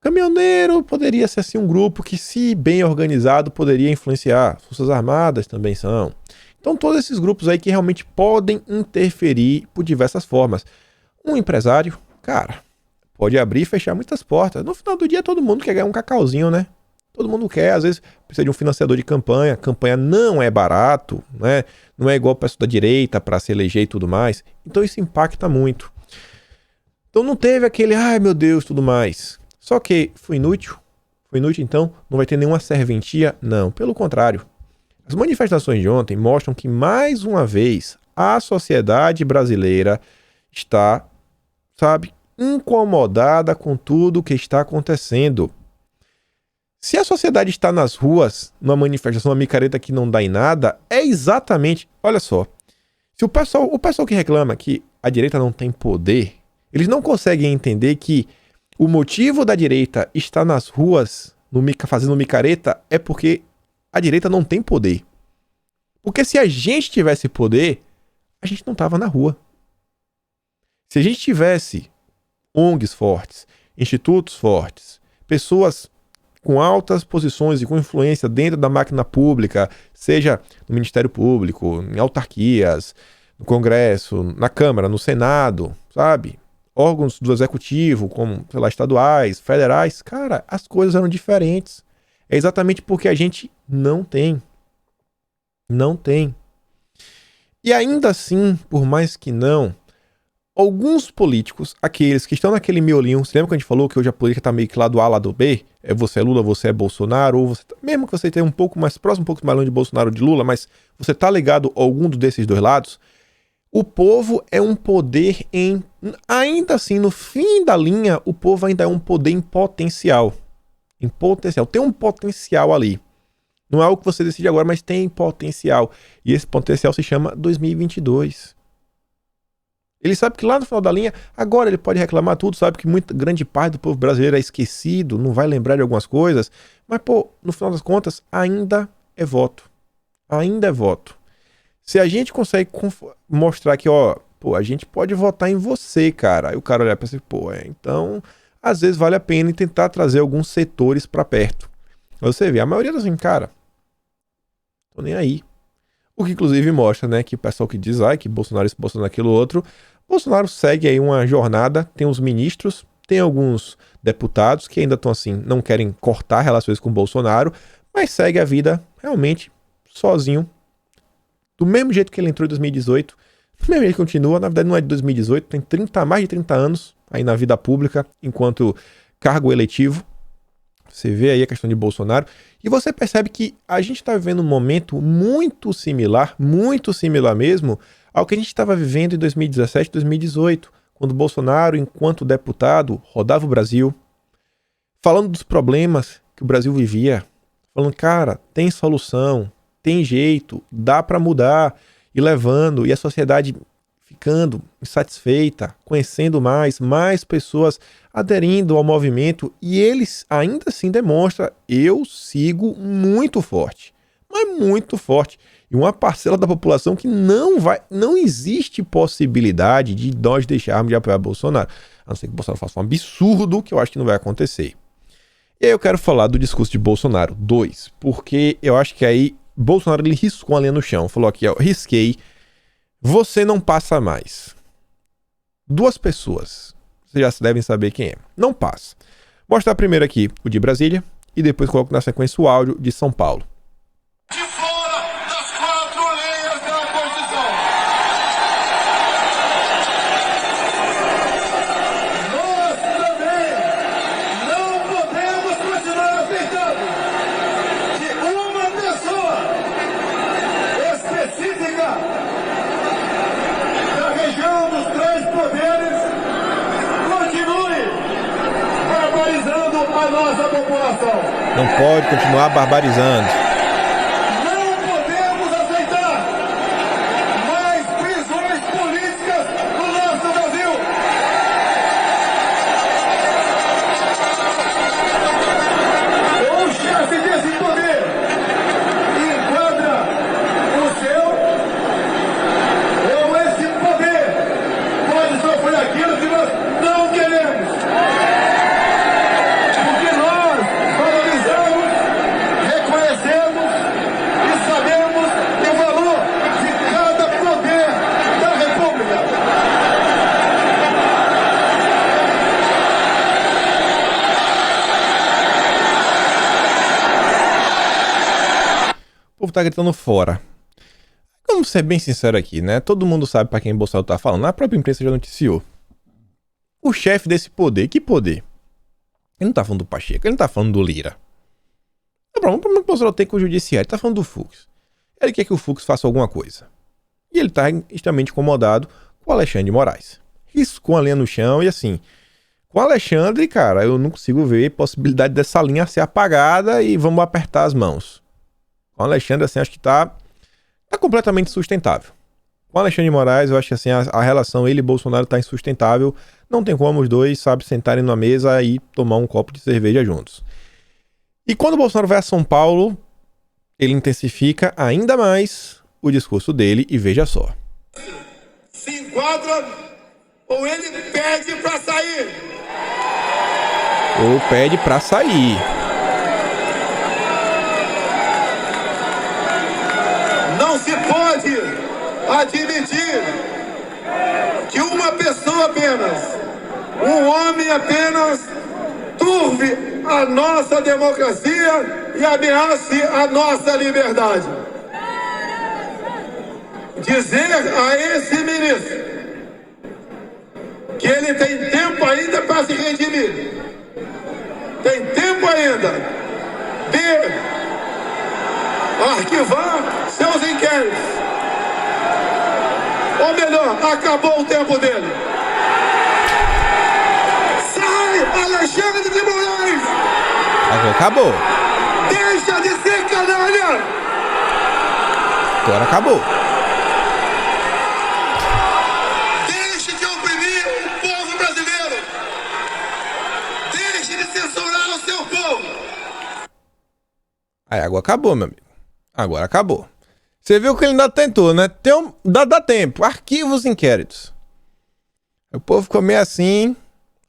[SPEAKER 1] Caminhoneiro poderia ser assim um grupo que, se bem organizado, poderia influenciar. Forças Armadas também são. Então todos esses grupos aí que realmente podem interferir por diversas formas. Um empresário, cara, pode abrir e fechar muitas portas. No final do dia todo mundo quer ganhar um cacauzinho, né? Todo mundo quer, às vezes precisa de um financiador de campanha. Campanha não é barato, né? Não é igual o pessoal da direita para se eleger e tudo mais. Então isso impacta muito. Então não teve aquele, ai meu Deus, tudo mais. Só que foi inútil. Foi inútil, então não vai ter nenhuma serventia? Não, pelo contrário. As manifestações de ontem mostram que, mais uma vez, a sociedade brasileira está, incomodada com tudo o que está acontecendo. Se a sociedade está nas ruas, numa manifestação, uma micareta que não dá em nada, é exatamente... Olha só. Se o pessoal que reclama que a direita não tem poder, eles não conseguem entender que o motivo da direita estar nas ruas fazendo micareta é porque a direita não tem poder. Porque se a gente tivesse poder, a gente não tava na rua. Se a gente tivesse ONGs fortes, institutos fortes, pessoas com altas posições e com influência dentro da máquina pública, seja no Ministério Público, em autarquias, no Congresso, na Câmara, no Senado, sabe? Órgãos do Executivo, como, sei lá, estaduais, federais, cara, as coisas eram diferentes. É exatamente porque a gente não tem. Não tem. E ainda assim, por mais que não, alguns políticos, aqueles que estão naquele miolinho, você lembra que a gente falou que hoje a política tá meio que lá do A, lá do B? É você é Lula, você é Bolsonaro, ou você, mesmo que você esteja um pouco mais próximo, um pouco mais longe de Bolsonaro ou de Lula, mas você tá ligado a algum desses dois lados, o povo é um poder ainda assim, no fim da linha, o povo ainda é um poder em potencial. Em potencial. Tem um potencial ali. Não é o que você decide agora, mas tem potencial. E esse potencial se chama 2022. Ele sabe que lá no final da linha, agora ele pode reclamar tudo, sabe que muita grande parte do povo brasileiro é esquecido, não vai lembrar de algumas coisas, mas, pô, no final das contas, ainda é voto. Ainda é voto. Se a gente consegue mostrar que, ó, pô, a gente pode votar em você, cara. Aí o cara olhar pra você, pô, então, às vezes vale a pena tentar trazer alguns setores pra perto. Você vê, a maioria assim, cara, tô nem aí. O que inclusive mostra, né, que o pessoal que diz, ai, que Bolsonaro isso, Bolsonaro aquilo outro, Bolsonaro segue aí uma jornada, tem os ministros, tem alguns deputados que ainda estão assim, não querem cortar relações com o Bolsonaro, mas segue a vida realmente sozinho, do mesmo jeito que ele entrou em 2018, do mesmo jeito que continua, na verdade não é de 2018, tem mais de 30 anos aí na vida pública, enquanto cargo eletivo. Você vê aí a questão de Bolsonaro e você percebe que a gente está vivendo um momento muito similar mesmo ao que a gente estava vivendo em 2017, 2018, quando Bolsonaro, enquanto deputado, rodava o Brasil, falando dos problemas que o Brasil vivia, falando, cara, tem solução, tem jeito, dá para mudar, e levando, e a sociedade ficando insatisfeita, conhecendo mais pessoas aderindo ao movimento, e eles ainda assim demonstram, eu sigo muito forte, mas muito forte, e uma parcela da população que não existe possibilidade de nós deixarmos de apoiar Bolsonaro, a não ser que Bolsonaro faça um absurdo, que eu acho que não vai acontecer. E aí eu quero falar do discurso de Bolsonaro 2, porque eu acho que aí Bolsonaro ele riscou a linha no chão, falou aqui, ó, risquei, você não passa mais. Duas pessoas, vocês já devem saber quem é, não passa. Vou mostrar primeiro aqui o de Brasília e depois coloco na sequência o áudio de São Paulo.
[SPEAKER 4] De fora das quatro linhas da Constituição. Nós também não podemos continuar aceitando que uma pessoa específica da região dos três poderes continue barbarizando a nossa população.
[SPEAKER 1] Não pode continuar barbarizando.
[SPEAKER 4] Não podemos aceitar mais prisões políticas no nosso Brasil. O chefe desse poder enquadra o seu, ou esse poder pode sofrer aquilo que nós não queremos. Porque nós valorizamos, reconhecemos e sabemos o valor de cada poder da República.
[SPEAKER 1] O povo tá gritando fora. Vamos ser bem sincero aqui, né? Todo mundo sabe pra quem Bolsonaro tá falando. A própria imprensa já noticiou. O chefe desse poder, que poder? Ele não tá falando do Pacheco, ele não tá falando do Lira. O problema que o Bolsonaro tem com o judiciário, ele tá falando do Fux. Ele quer que o Fux faça alguma coisa. E ele tá extremamente incomodado com o Alexandre de Moraes. Riscou a linha no chão e assim... Com o Alexandre, cara, eu não consigo ver possibilidade dessa linha ser apagada e vamos apertar as mãos. Com o Alexandre, assim, acho que tá completamente sustentável. Com Alexandre de Moraes, eu acho que assim, a relação ele e Bolsonaro tá insustentável. Não tem como os dois, sabe, sentarem numa mesa e tomar um copo de cerveja juntos. E quando o Bolsonaro vai a São Paulo, ele intensifica ainda mais o discurso dele e veja só.
[SPEAKER 4] Se enquadra ou ele pede para sair.
[SPEAKER 1] Ou pede pra sair.
[SPEAKER 4] Não se pode admitir que uma pessoa apenas, um homem apenas, turve a nossa democracia e ameace a nossa liberdade. Dizer a esse ministro que ele tem tempo ainda para se redimir, tem tempo ainda de arquivar seus inquéritos, ou melhor, acabou o tempo dele. Sai, Alexandre de Moraes!
[SPEAKER 1] Acabou.
[SPEAKER 4] Deixa de ser canalha!
[SPEAKER 1] Agora acabou.
[SPEAKER 4] Deixe de oprimir o povo brasileiro! Deixe de censurar o seu povo!
[SPEAKER 1] Aí, agora acabou, meu amigo. Agora acabou. Você viu que ele ainda tentou, né? Dá tempo. Arquiva os inquéritos. Aí o povo ficou meio assim.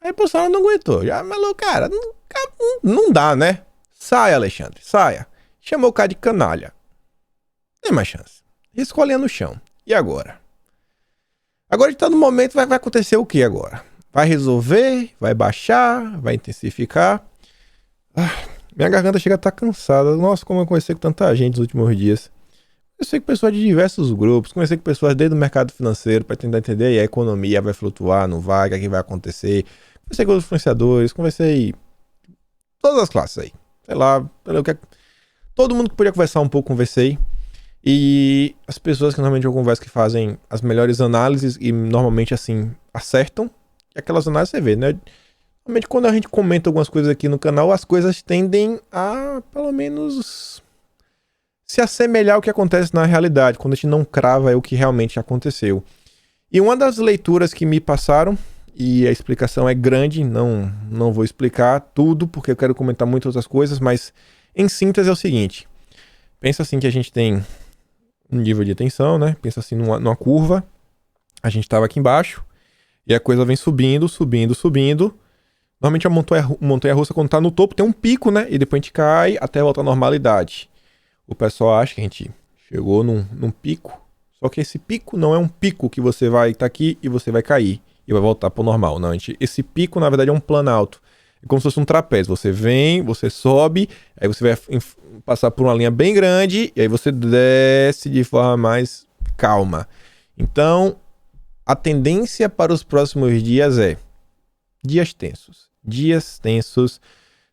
[SPEAKER 1] Aí o Bolsonaro não aguentou. Já falou, cara, não dá, né? Saia, Alexandre, saia. Chamou o cara de canalha. Tem mais chance. Escolhendo no chão. E agora? Agora a gente tá no momento, vai acontecer o que agora? Vai resolver? Vai baixar? Vai intensificar? Minha garganta chega a estar cansada. Nossa, como eu conversei com tanta gente nos últimos dias. Conversei com pessoas de diversos grupos. Conversei com pessoas desde o mercado financeiro para tentar entender aí a economia vai flutuar, não vai, o que é que vai acontecer. Conversei com os influenciadores, conversei todas as classes aí. Sei lá, todo mundo que podia conversar um pouco, conversei. E as pessoas que normalmente eu converso que fazem as melhores análises e normalmente assim acertam. E aquelas análises você vê, né? Normalmente quando a gente comenta algumas coisas aqui no canal, as coisas tendem a, pelo menos, se assemelhar ao que acontece na realidade, quando a gente não crava o que realmente aconteceu. E uma das leituras que me passaram, e a explicação é grande, não vou explicar tudo, porque eu quero comentar muitas outras coisas, mas em síntese é o seguinte. Pensa assim que a gente tem um nível de tensão, né? Pensa assim numa curva, a gente estava aqui embaixo, e a coisa vem subindo, subindo, subindo. Normalmente a montanha-russa, quando tá no topo, tem um pico, né? E depois a gente cai até voltar à normalidade. O pessoal acha que a gente chegou num pico, só que esse pico não é um pico que você vai estar aqui e você vai cair e vai voltar pro normal. Não, esse pico, na verdade, é um planalto. É como se fosse um trapézio. Você vem, você sobe, aí você vai passar por uma linha bem grande e aí você desce de forma mais calma. Então, a tendência para os próximos dias é dias tensos. Dias tensos.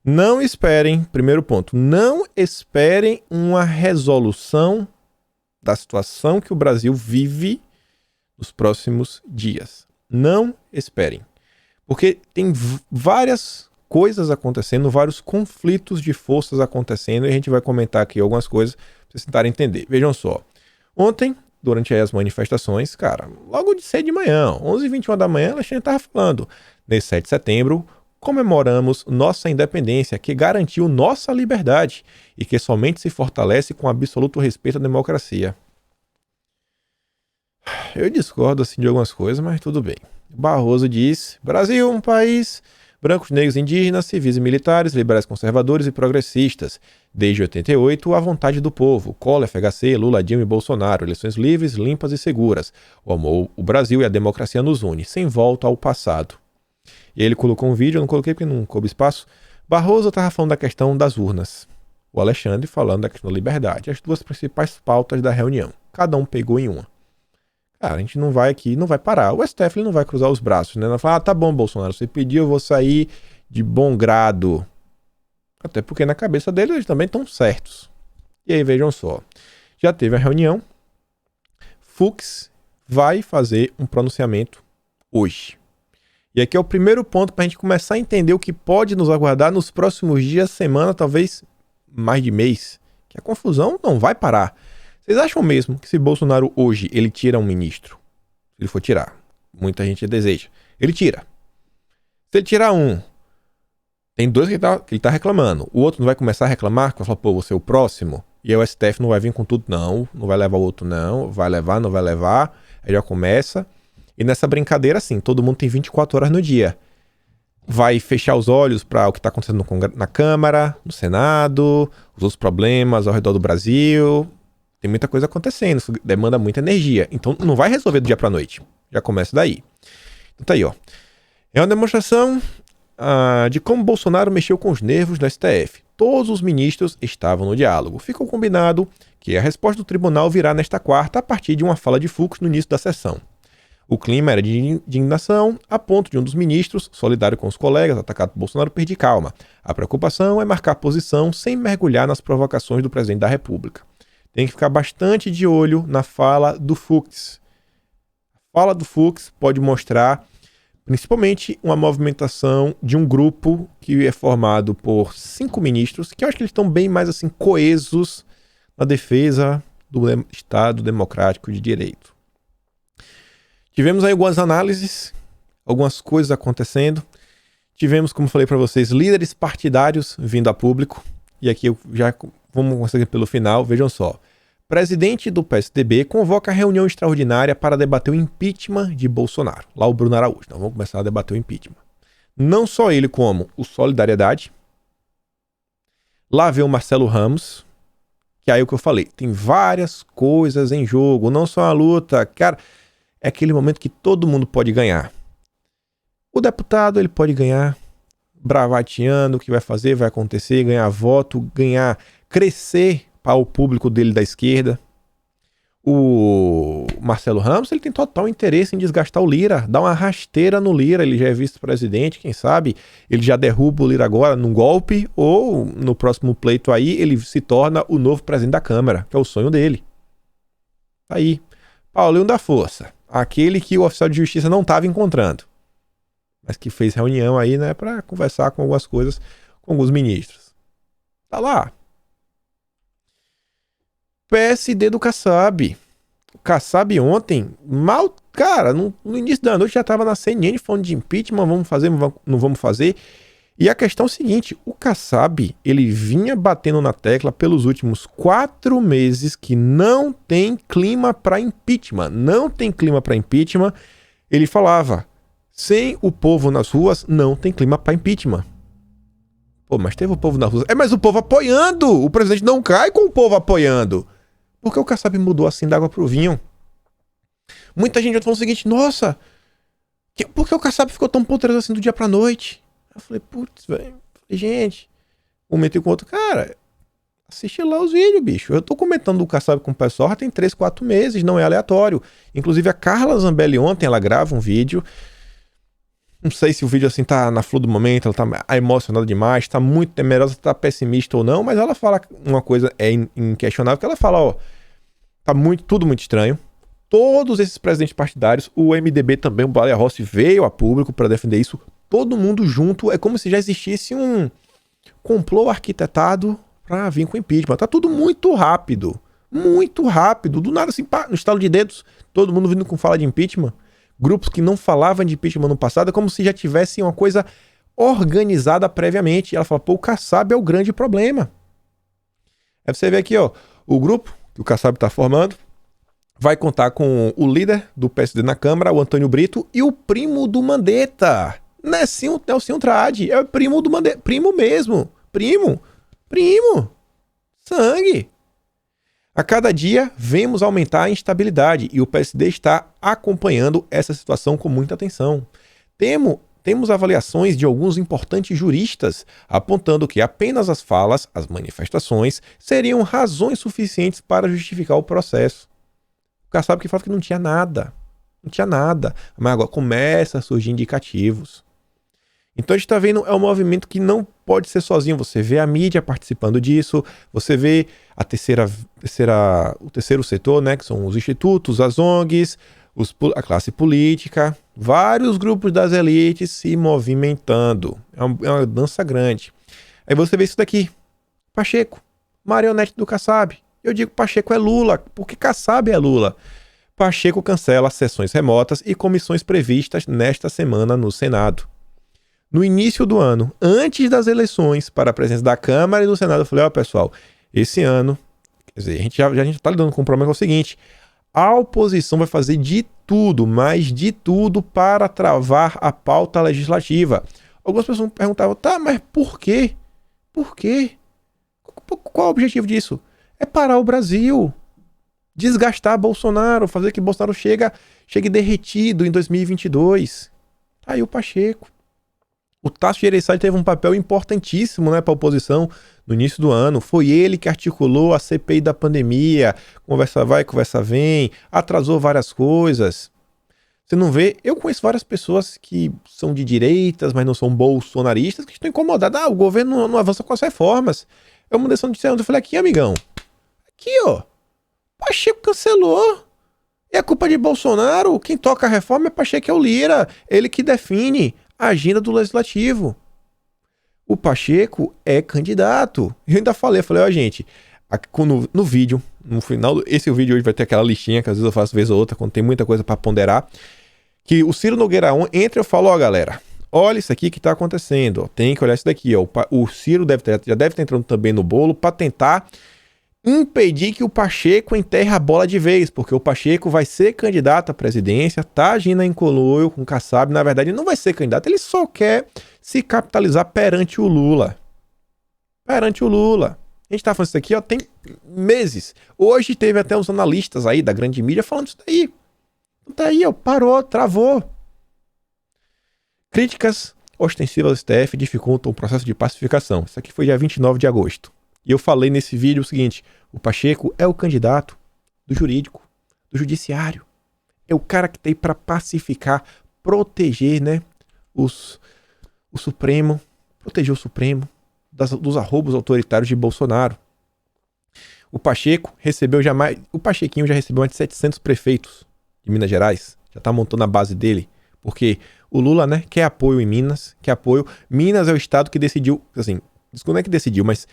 [SPEAKER 1] Não esperem, primeiro ponto, não esperem uma resolução da situação que o Brasil vive nos próximos dias. Não esperem. Porque tem várias coisas acontecendo, vários conflitos de forças acontecendo, e a gente vai comentar aqui algumas coisas para vocês tentarem entender. Vejam só. Ontem, durante as manifestações, cara, logo de cedo de manhã, 11h21 da manhã, a Alexandre estava falando. Nesse 7 de setembro, comemoramos nossa independência, que garantiu nossa liberdade e que somente se fortalece com absoluto respeito à democracia. Eu discordo assim de algumas coisas, mas tudo bem. Barroso diz: Brasil, um país, brancos, negros, indígenas, civis e militares, liberais, conservadores e progressistas. Desde 88, a vontade do povo. Collor, FHC, Lula, Dilma e Bolsonaro. Eleições livres, limpas e seguras. O amor, o Brasil e a democracia nos une, sem volta ao passado. E ele colocou um vídeo, eu não coloquei porque não coube espaço. Barroso estava falando da questão das urnas. O Alexandre falando da questão da liberdade. As duas principais pautas da reunião. Cada um pegou em uma. Cara, a gente não vai aqui, não vai parar. O STF não vai cruzar os braços, né? Não vai falar, tá bom, Bolsonaro, você pediu, eu vou sair de bom grado. Até porque na cabeça deles eles também estão certos. E aí, vejam só. Já teve a reunião. Fux vai fazer um pronunciamento hoje. E aqui é o primeiro ponto para a gente começar a entender o que pode nos aguardar nos próximos dias, semana, talvez mais de mês. Que a confusão não vai parar. Vocês acham mesmo que se Bolsonaro hoje ele tira um ministro, se ele for tirar, muita gente deseja, ele tira. Se ele tirar um, tem dois que ele tá reclamando, o outro não vai começar a reclamar, que vai falar, pô, você é o próximo, e aí o STF não vai vir com tudo, não vai levar o outro não, vai levar, não vai levar, aí já começa. E nessa brincadeira, assim, todo mundo tem 24 horas no dia. Vai fechar os olhos para o que está acontecendo na Câmara, no Senado, os outros problemas ao redor do Brasil. Tem muita coisa acontecendo, isso demanda muita energia. Então não vai resolver do dia para noite. Já começa daí. Então tá aí, ó. É uma demonstração de como Bolsonaro mexeu com os nervos do STF. Todos os ministros estavam no diálogo. Ficou combinado que a resposta do tribunal virá nesta quarta a partir de uma fala de Fux no início da sessão. O clima era de indignação, a ponto de um dos ministros, solidário com os colegas, atacado por Bolsonaro, pedir calma. A preocupação é marcar posição sem mergulhar nas provocações do presidente da República. Tem que ficar bastante de olho na fala do Fux. A fala do Fux pode mostrar, principalmente, uma movimentação de um grupo que é formado por 5 ministros, que eu acho que eles estão bem mais assim coesos na defesa do Estado Democrático de Direito. Tivemos aí algumas análises, algumas coisas acontecendo. Tivemos, como falei para vocês, líderes partidários vindo a público. E aqui vamos começar pelo final, vejam só. Presidente do PSDB convoca reunião extraordinária para debater o impeachment de Bolsonaro. Lá o Bruno Araújo. Então vamos começar a debater o impeachment. Não só ele, como o Solidariedade. Lá vê o Marcelo Ramos. Que aí é o que eu falei. Tem várias coisas em jogo. Não só a luta. Cara, é aquele momento que todo mundo pode ganhar. O deputado, ele pode ganhar bravateando o que vai fazer, vai acontecer, ganhar voto, crescer para o público dele da esquerda. O Marcelo Ramos, ele tem total interesse em desgastar o Lira, dar uma rasteira no Lira, ele já é vice-presidente, quem sabe ele já derruba o Lira agora num golpe, ou no próximo pleito aí ele se torna o novo presidente da Câmara, que é o sonho dele. Aí, Paulinho da Força, aquele que o oficial de justiça não estava encontrando, mas que fez reunião aí, né, para conversar com algumas coisas com alguns ministros. Tá lá. PSD do Kassab. O Kassab ontem, cara, no início da noite já estava na CNN falando de impeachment, vamos fazer, não vamos fazer. E a questão é o seguinte, o Kassab, ele vinha batendo na tecla pelos últimos 4 meses que não tem clima para impeachment. Não tem clima para impeachment. Ele falava, sem o povo nas ruas, não tem clima para impeachment. Pô, mas teve o povo nas ruas. Mas o povo apoiando! O presidente não cai com o povo apoiando. Por que o Kassab mudou assim da água pro vinho? Muita gente já falou o seguinte, nossa, por que o Kassab ficou tão poderoso assim do dia pra noite? Eu falei, putz, velho. Gente, um meti com o outro, cara, assiste lá os vídeos, bicho. Eu tô comentando do Kassab com o pessoal já tem 3, 4 meses, não é aleatório. Inclusive a Carla Zambelli ontem, ela grava um vídeo. Não sei se o vídeo assim tá na flor do momento, ela tá emocionada demais, tá muito temerosa, tá pessimista ou não, mas ela fala uma coisa inquestionável, que ela fala, ó, tá tudo muito estranho. Todos esses presidentes partidários, o MDB também, o Baleia Rossi veio a público para defender isso, todo mundo junto, é como se já existisse um complô arquitetado para vir com impeachment. Tá tudo muito rápido, do nada assim, pá, no estalo de dedos, todo mundo vindo com fala de impeachment. Grupos que não falavam de impeachment no passado, é como se já tivessem uma coisa organizada previamente. E ela fala, pô, o Kassab é o grande problema. Aí você vê aqui, ó, o grupo que o Kassab tá formando vai contar com o líder do PSD na Câmara, o Antônio Brito, e o primo do Mandetta. Nelsinho Trade, é o primo do Mandetta, primo mesmo, primo, sangue. A cada dia, vemos aumentar a instabilidade e o PSD está acompanhando essa situação com muita atenção. Temos avaliações de alguns importantes juristas apontando que apenas as falas, as manifestações, seriam razões suficientes para justificar o processo. O Kassab que fala que não tinha nada, mas agora começa a surgir indicativos. Então a gente está vendo, é um movimento que não pode ser sozinho. Você vê a mídia participando disso, você vê o terceiro setor, né, que são os institutos, as ONGs, a classe política, vários grupos das elites se movimentando. É uma dança grande. Aí você vê isso daqui, Pacheco, marionete do Kassab. Eu digo Pacheco é Lula, porque Kassab é Lula. Pacheco cancela sessões remotas e comissões previstas nesta semana no Senado. No início do ano, antes das eleições para a presidência da Câmara e do Senado, eu falei, pessoal, esse ano, quer dizer, a gente está lidando com um problema que é o seguinte, a oposição vai fazer de tudo, mas de tudo para travar a pauta legislativa. Algumas pessoas perguntavam, tá, mas por quê? Por quê? Qual é o objetivo disso? É parar o Brasil, desgastar Bolsonaro, fazer que Bolsonaro chegue derretido em 2022. Tá aí o Pacheco. O Tasso Gereissati teve um papel importantíssimo, né, para a oposição no início do ano. Foi ele que articulou a CPI da pandemia, conversa vai, conversa vem, atrasou várias coisas. Você não vê? Eu conheço várias pessoas que são de direitas, mas não são bolsonaristas, que estão incomodadas. O governo não avança com as reformas. Eu mandei essa notícia, eu falei, aqui, amigão. Aqui, ó. Pacheco cancelou. É culpa de Bolsonaro. Quem toca a reforma é Pacheco, é o Lira. Ele que define a agenda do Legislativo. O Pacheco é candidato. Eu ainda falei, gente, no vídeo, no final, esse vídeo hoje vai ter aquela listinha que às vezes eu faço vez ou outra, quando tem muita coisa para ponderar, que o Ciro Nogueira entra e eu falo, galera, olha isso aqui que tá acontecendo, ó, tem que olhar isso daqui, ó. O Ciro já deve estar entrando também no bolo para tentar impedir que o Pacheco enterre a bola de vez, porque o Pacheco vai ser candidato à presidência, tá agindo em coluio com o Kassab, na verdade ele não vai ser candidato, ele só quer se capitalizar perante o Lula. Perante o Lula. A gente tá falando isso aqui, ó, tem meses. Hoje teve até uns analistas aí da grande mídia falando isso daí. Tá aí, ó, parou, travou. Críticas ostensivas ao STF dificultam o processo de pacificação. Isso aqui foi dia 29 de agosto. E eu falei nesse vídeo o seguinte, o Pacheco é o candidato do jurídico, do judiciário. É o cara que tem para pacificar, proteger, né, o Supremo, proteger o Supremo dos arroubos autoritários de Bolsonaro. O Pachequinho já recebeu mais de 700 prefeitos de Minas Gerais, já tá montando a base dele, porque o Lula, né, quer apoio em Minas, Minas é o estado que decidiu, assim, não é que decidiu, mas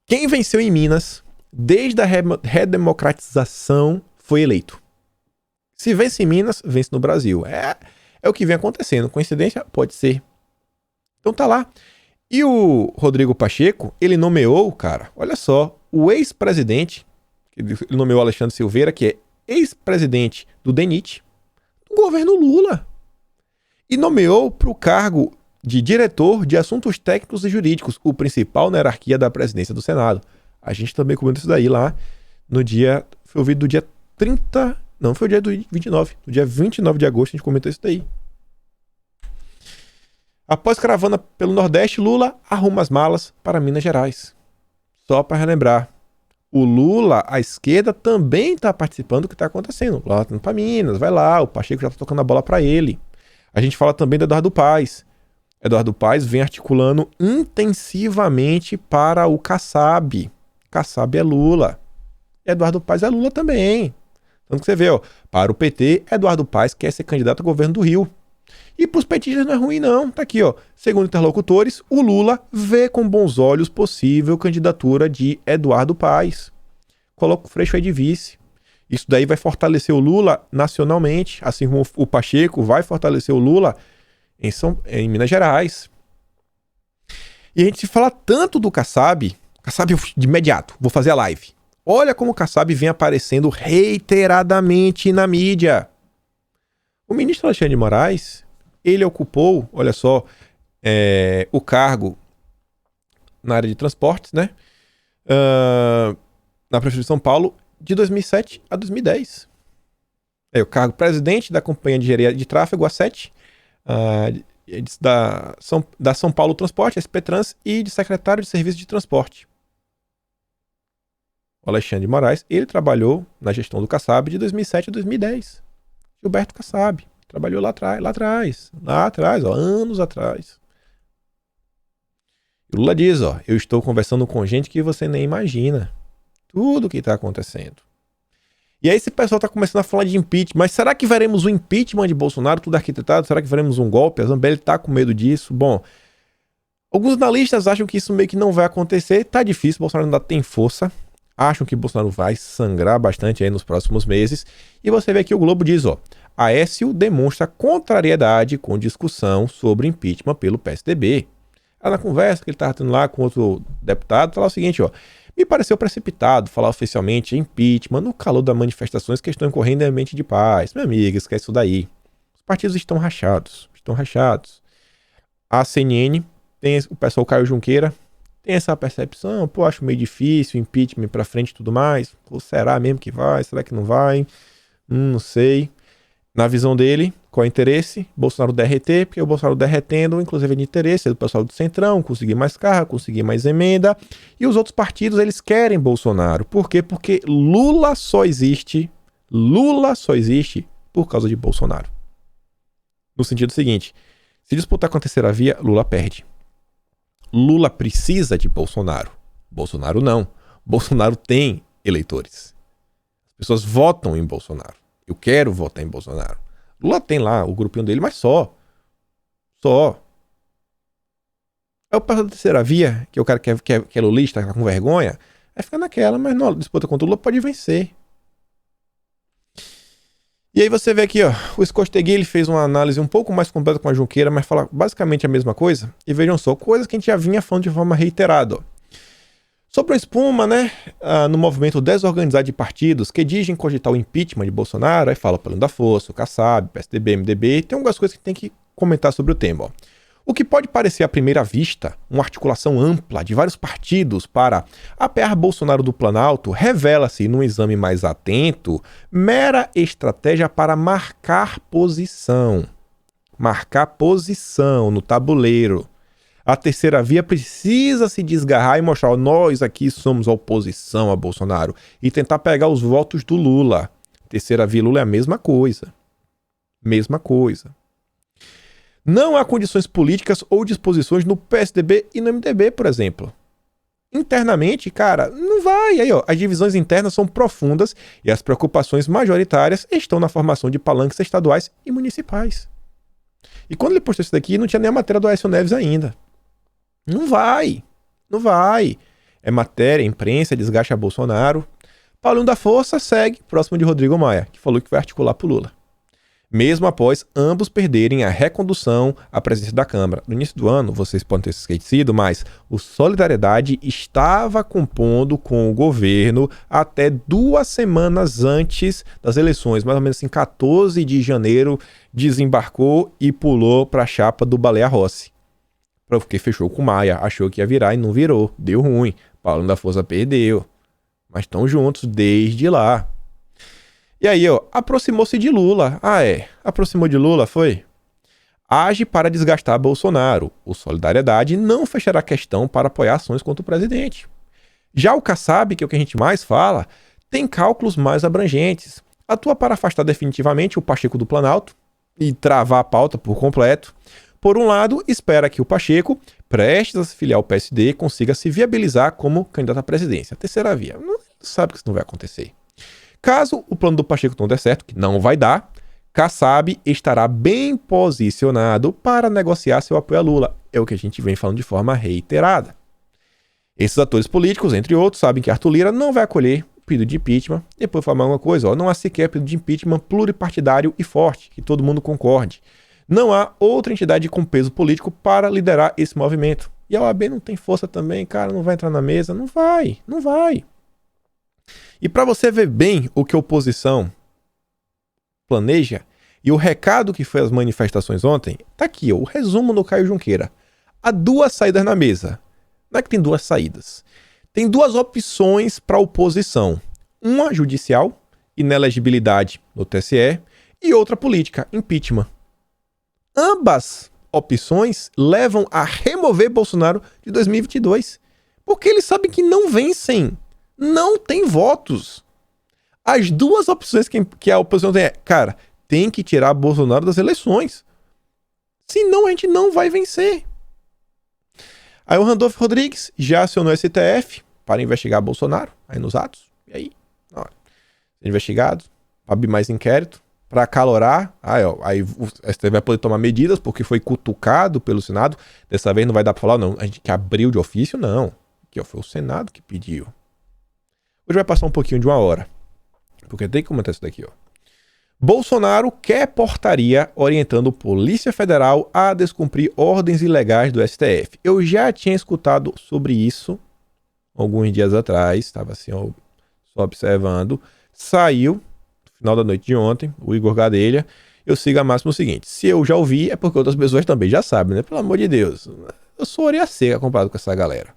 [SPEAKER 1] quem venceu em Minas, desde a redemocratização, foi eleito. Se vence em Minas, vence no Brasil. É o que vem acontecendo. Coincidência? Pode ser. Então tá lá. E o Rodrigo Pacheco, ele nomeou, cara, olha só, o ex-presidente, ele nomeou Alexandre Silveira, que é ex-presidente do DENIT, do governo Lula. E nomeou para o cargo de diretor de assuntos técnicos e jurídicos, o principal na hierarquia da presidência do Senado. A gente também comentou isso daí lá no dia, foi o vídeo do dia 30, não, foi o dia do 29, no dia 29 de agosto a gente comentou isso daí. Após caravana pelo Nordeste, Lula arruma as malas para Minas Gerais. Só para relembrar, o Lula, a esquerda, também está participando do que está acontecendo. Lá tá indo para Minas, vai lá, o Pacheco já está tocando a bola para ele. A gente fala também do Eduardo Paes. Eduardo Paes vem articulando intensivamente para o Kassab. Kassab é Lula. Eduardo Paes é Lula também. Tanto que você vê, ó, para o PT, Eduardo Paes quer ser candidato ao governo do Rio. E para os petistas não é ruim não. Tá aqui, ó. Segundo interlocutores, o Lula vê com bons olhos possível candidatura de Eduardo Paes. Coloca o Freixo aí de vice. Isso daí vai fortalecer o Lula nacionalmente, assim como o Pacheco vai fortalecer o Lula em Minas Gerais. E a gente se fala tanto do Kassab de imediato, vou fazer a live. Olha como o Kassab vem aparecendo reiteradamente na mídia. O ministro Alexandre de Moraes, ele ocupou, olha só, o cargo na área de transportes, né? Na Prefeitura de São Paulo, de 2007 a 2010. O cargo presidente da Companhia de Engenharia de Tráfego, a 7, da São Paulo Transporte, SP-Trans, e de secretário de Serviço de Transporte. O Alexandre de Moraes, ele trabalhou na gestão do Kassab de 2007 a 2010. Gilberto Kassab, trabalhou lá atrás, ó, anos atrás. E Lula diz, ó, eu estou conversando com gente que você nem imagina. Tudo o que está acontecendo. E aí esse pessoal está começando a falar de impeachment. Mas será que veremos um impeachment de Bolsonaro, tudo arquitetado? Será que veremos um golpe? A Zambelli está com medo disso. Bom, alguns analistas acham que isso meio que não vai acontecer. Tá difícil, Bolsonaro ainda tem força. acham que Bolsonaro vai sangrar bastante aí nos próximos meses. E você vê aqui o Globo diz, ó, Aécio demonstra contrariedade com discussão sobre impeachment pelo PSDB. Na conversa que ele estava tendo lá com outro deputado, falou o seguinte, ó, me pareceu precipitado falar oficialmente em impeachment no calor das manifestações que estão ocorrendo em ambiente de paz. Meu amigo, esquece isso daí. Os partidos estão rachados, A CNN, o pessoal Caio Junqueira, tem essa percepção, pô, acho meio difícil, impeachment pra frente e tudo mais. Pô, será mesmo que vai? Será que não vai? Não sei. Na visão dele, qual é o interesse? Bolsonaro derreter, porque o Bolsonaro derretendo, inclusive é de interesse do pessoal do Centrão, conseguir mais carro, conseguir mais emenda. E os outros partidos, eles querem Bolsonaro. Por quê? Porque Lula só existe por causa de Bolsonaro. No sentido seguinte, se disputar com a terceira via, Lula perde. Lula precisa de Bolsonaro. Bolsonaro não. Bolsonaro tem eleitores. As pessoas votam em Bolsonaro. Eu quero votar em Bolsonaro. Lula tem lá o grupinho dele, mas só. É o pessoal da terceira via, que é o cara que é lulista, que tá com vergonha, vai ficar naquela, mas na disputa contra o Lula pode vencer. E aí você vê aqui, ó, o Escostegui, ele fez uma análise um pouco mais completa com a Junqueira, mas fala basicamente a mesma coisa. E vejam só, coisas que a gente já vinha falando de forma reiterada, ó. Sobre a espuma, né, no movimento desorganizado de partidos que dizem cogitar o impeachment de Bolsonaro, aí fala Plano da Força, o Kassab, PSDB, MDB, tem algumas coisas que tem que comentar sobre o tema, ó. O que pode parecer à primeira vista uma articulação ampla de vários partidos para apear Bolsonaro do Planalto, revela-se, num exame mais atento, mera estratégia para marcar posição no tabuleiro. A terceira via precisa se desgarrar e mostrar, ó, nós aqui somos oposição a Bolsonaro, e tentar pegar os votos do Lula. Terceira via Lula é a mesma coisa. Não há condições políticas ou disposições no PSDB e no MDB, por exemplo. Internamente, cara, não vai. Aí, ó, as divisões internas são profundas e as preocupações majoritárias estão na formação de palanques estaduais e municipais. E quando ele postou isso daqui, não tinha nem a matéria do Aécio Neves ainda. Não vai. É matéria, imprensa, desgaste a Bolsonaro. Paulinho da Força segue próximo de Rodrigo Maia, que falou que vai articular pro Lula. Mesmo após ambos perderem a recondução à presidência da Câmara. No início do ano, vocês podem ter se esquecido, mas o Solidariedade estava compondo com o governo até 2 semanas antes das eleições, mais ou menos assim, 14 de janeiro, desembarcou e pulou para a chapa do Baleia Rossi. Porque fechou com Maia, achou que ia virar e não virou, deu ruim. Paulo da Força perdeu, mas estão juntos desde lá. E aí, ó, aproximou-se de Lula. Aproximou de Lula, foi? Age para desgastar Bolsonaro. O Solidariedade não fechará questão para apoiar ações contra o presidente. Já o Kassab, que é o que a gente mais fala, tem cálculos mais abrangentes. Atua para afastar definitivamente o Pacheco do Planalto e travar a pauta por completo. Por um lado, espera que o Pacheco, prestes a se filiar ao PSD, consiga se viabilizar como candidato à presidência. A terceira via. Não sabe que isso não vai acontecer. Caso o plano do Pacheco não der certo, que não vai dar, Kassab estará bem posicionado para negociar seu apoio a Lula. É o que a gente vem falando de forma reiterada. Esses atores políticos, entre outros, sabem que Arthur Lira não vai acolher o pedido de impeachment. Depois falar uma coisa, ó, não há sequer pedido de impeachment pluripartidário e forte, que todo mundo concorde. Não há outra entidade com peso político para liderar esse movimento. E a OAB não tem força também, cara, não vai entrar na mesa, não vai. E para você ver bem o que a oposição planeja e o recado que foi as manifestações ontem, tá aqui, ó, o resumo do Caio Junqueira. Há 2 saídas na mesa. Não é que tem 2 saídas. Tem 2 opções para a oposição. Uma judicial, inelegibilidade no TSE, e outra política, impeachment. Ambas opções levam a remover Bolsonaro de 2022. Porque eles sabem que não vencem. Não tem votos. As 2 opções que a oposição tem é, cara, tem que tirar Bolsonaro das eleições. Senão a gente não vai vencer. Aí o Randolfo Rodrigues já acionou o STF para investigar Bolsonaro, aí nos atos. E aí, ó, investigado, para abrir mais inquérito, para acalorar. Aí o STF vai poder tomar medidas porque foi cutucado pelo Senado. Dessa vez não vai dar para falar, não, a gente que abriu de ofício, não. Aqui, ó, foi o Senado que pediu. Hoje vai passar um pouquinho de 1 hora, porque tem que comentar isso daqui, ó. Bolsonaro quer portaria orientando Polícia Federal a descumprir ordens ilegais do STF. Eu já tinha escutado sobre isso alguns dias atrás, estava assim, ó, só observando. Saiu, no final da noite de ontem, o Igor Gadelha. Eu sigo a máxima o seguinte: se eu já ouvi, é porque outras pessoas também já sabem, né? Pelo amor de Deus. Eu sou orelha seca comparado com essa galera.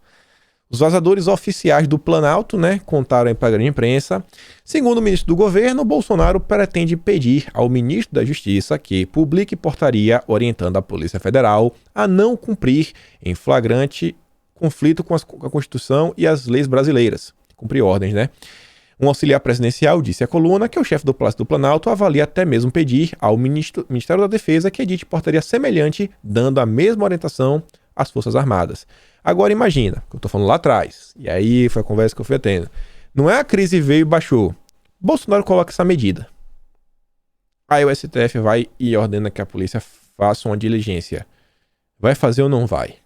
[SPEAKER 1] Os vazadores oficiais do Planalto, né, contaram para a grande imprensa. Segundo o ministro do governo, Bolsonaro pretende pedir ao ministro da Justiça que publique portaria orientando a Polícia Federal a não cumprir em flagrante conflito com a Constituição e as leis brasileiras. Cumprir ordens, né? Um auxiliar presidencial disse à coluna que o chefe do Palácio do Planalto avalia até mesmo pedir ao Ministério da Defesa que edite portaria semelhante, dando a mesma orientação às Forças Armadas. Agora imagina, que eu tô falando lá atrás, e aí foi a conversa que eu fui tendo. Não é a crise veio e baixou. Bolsonaro coloca essa medida. Aí o STF vai e ordena que a polícia faça uma diligência. Vai fazer ou não vai?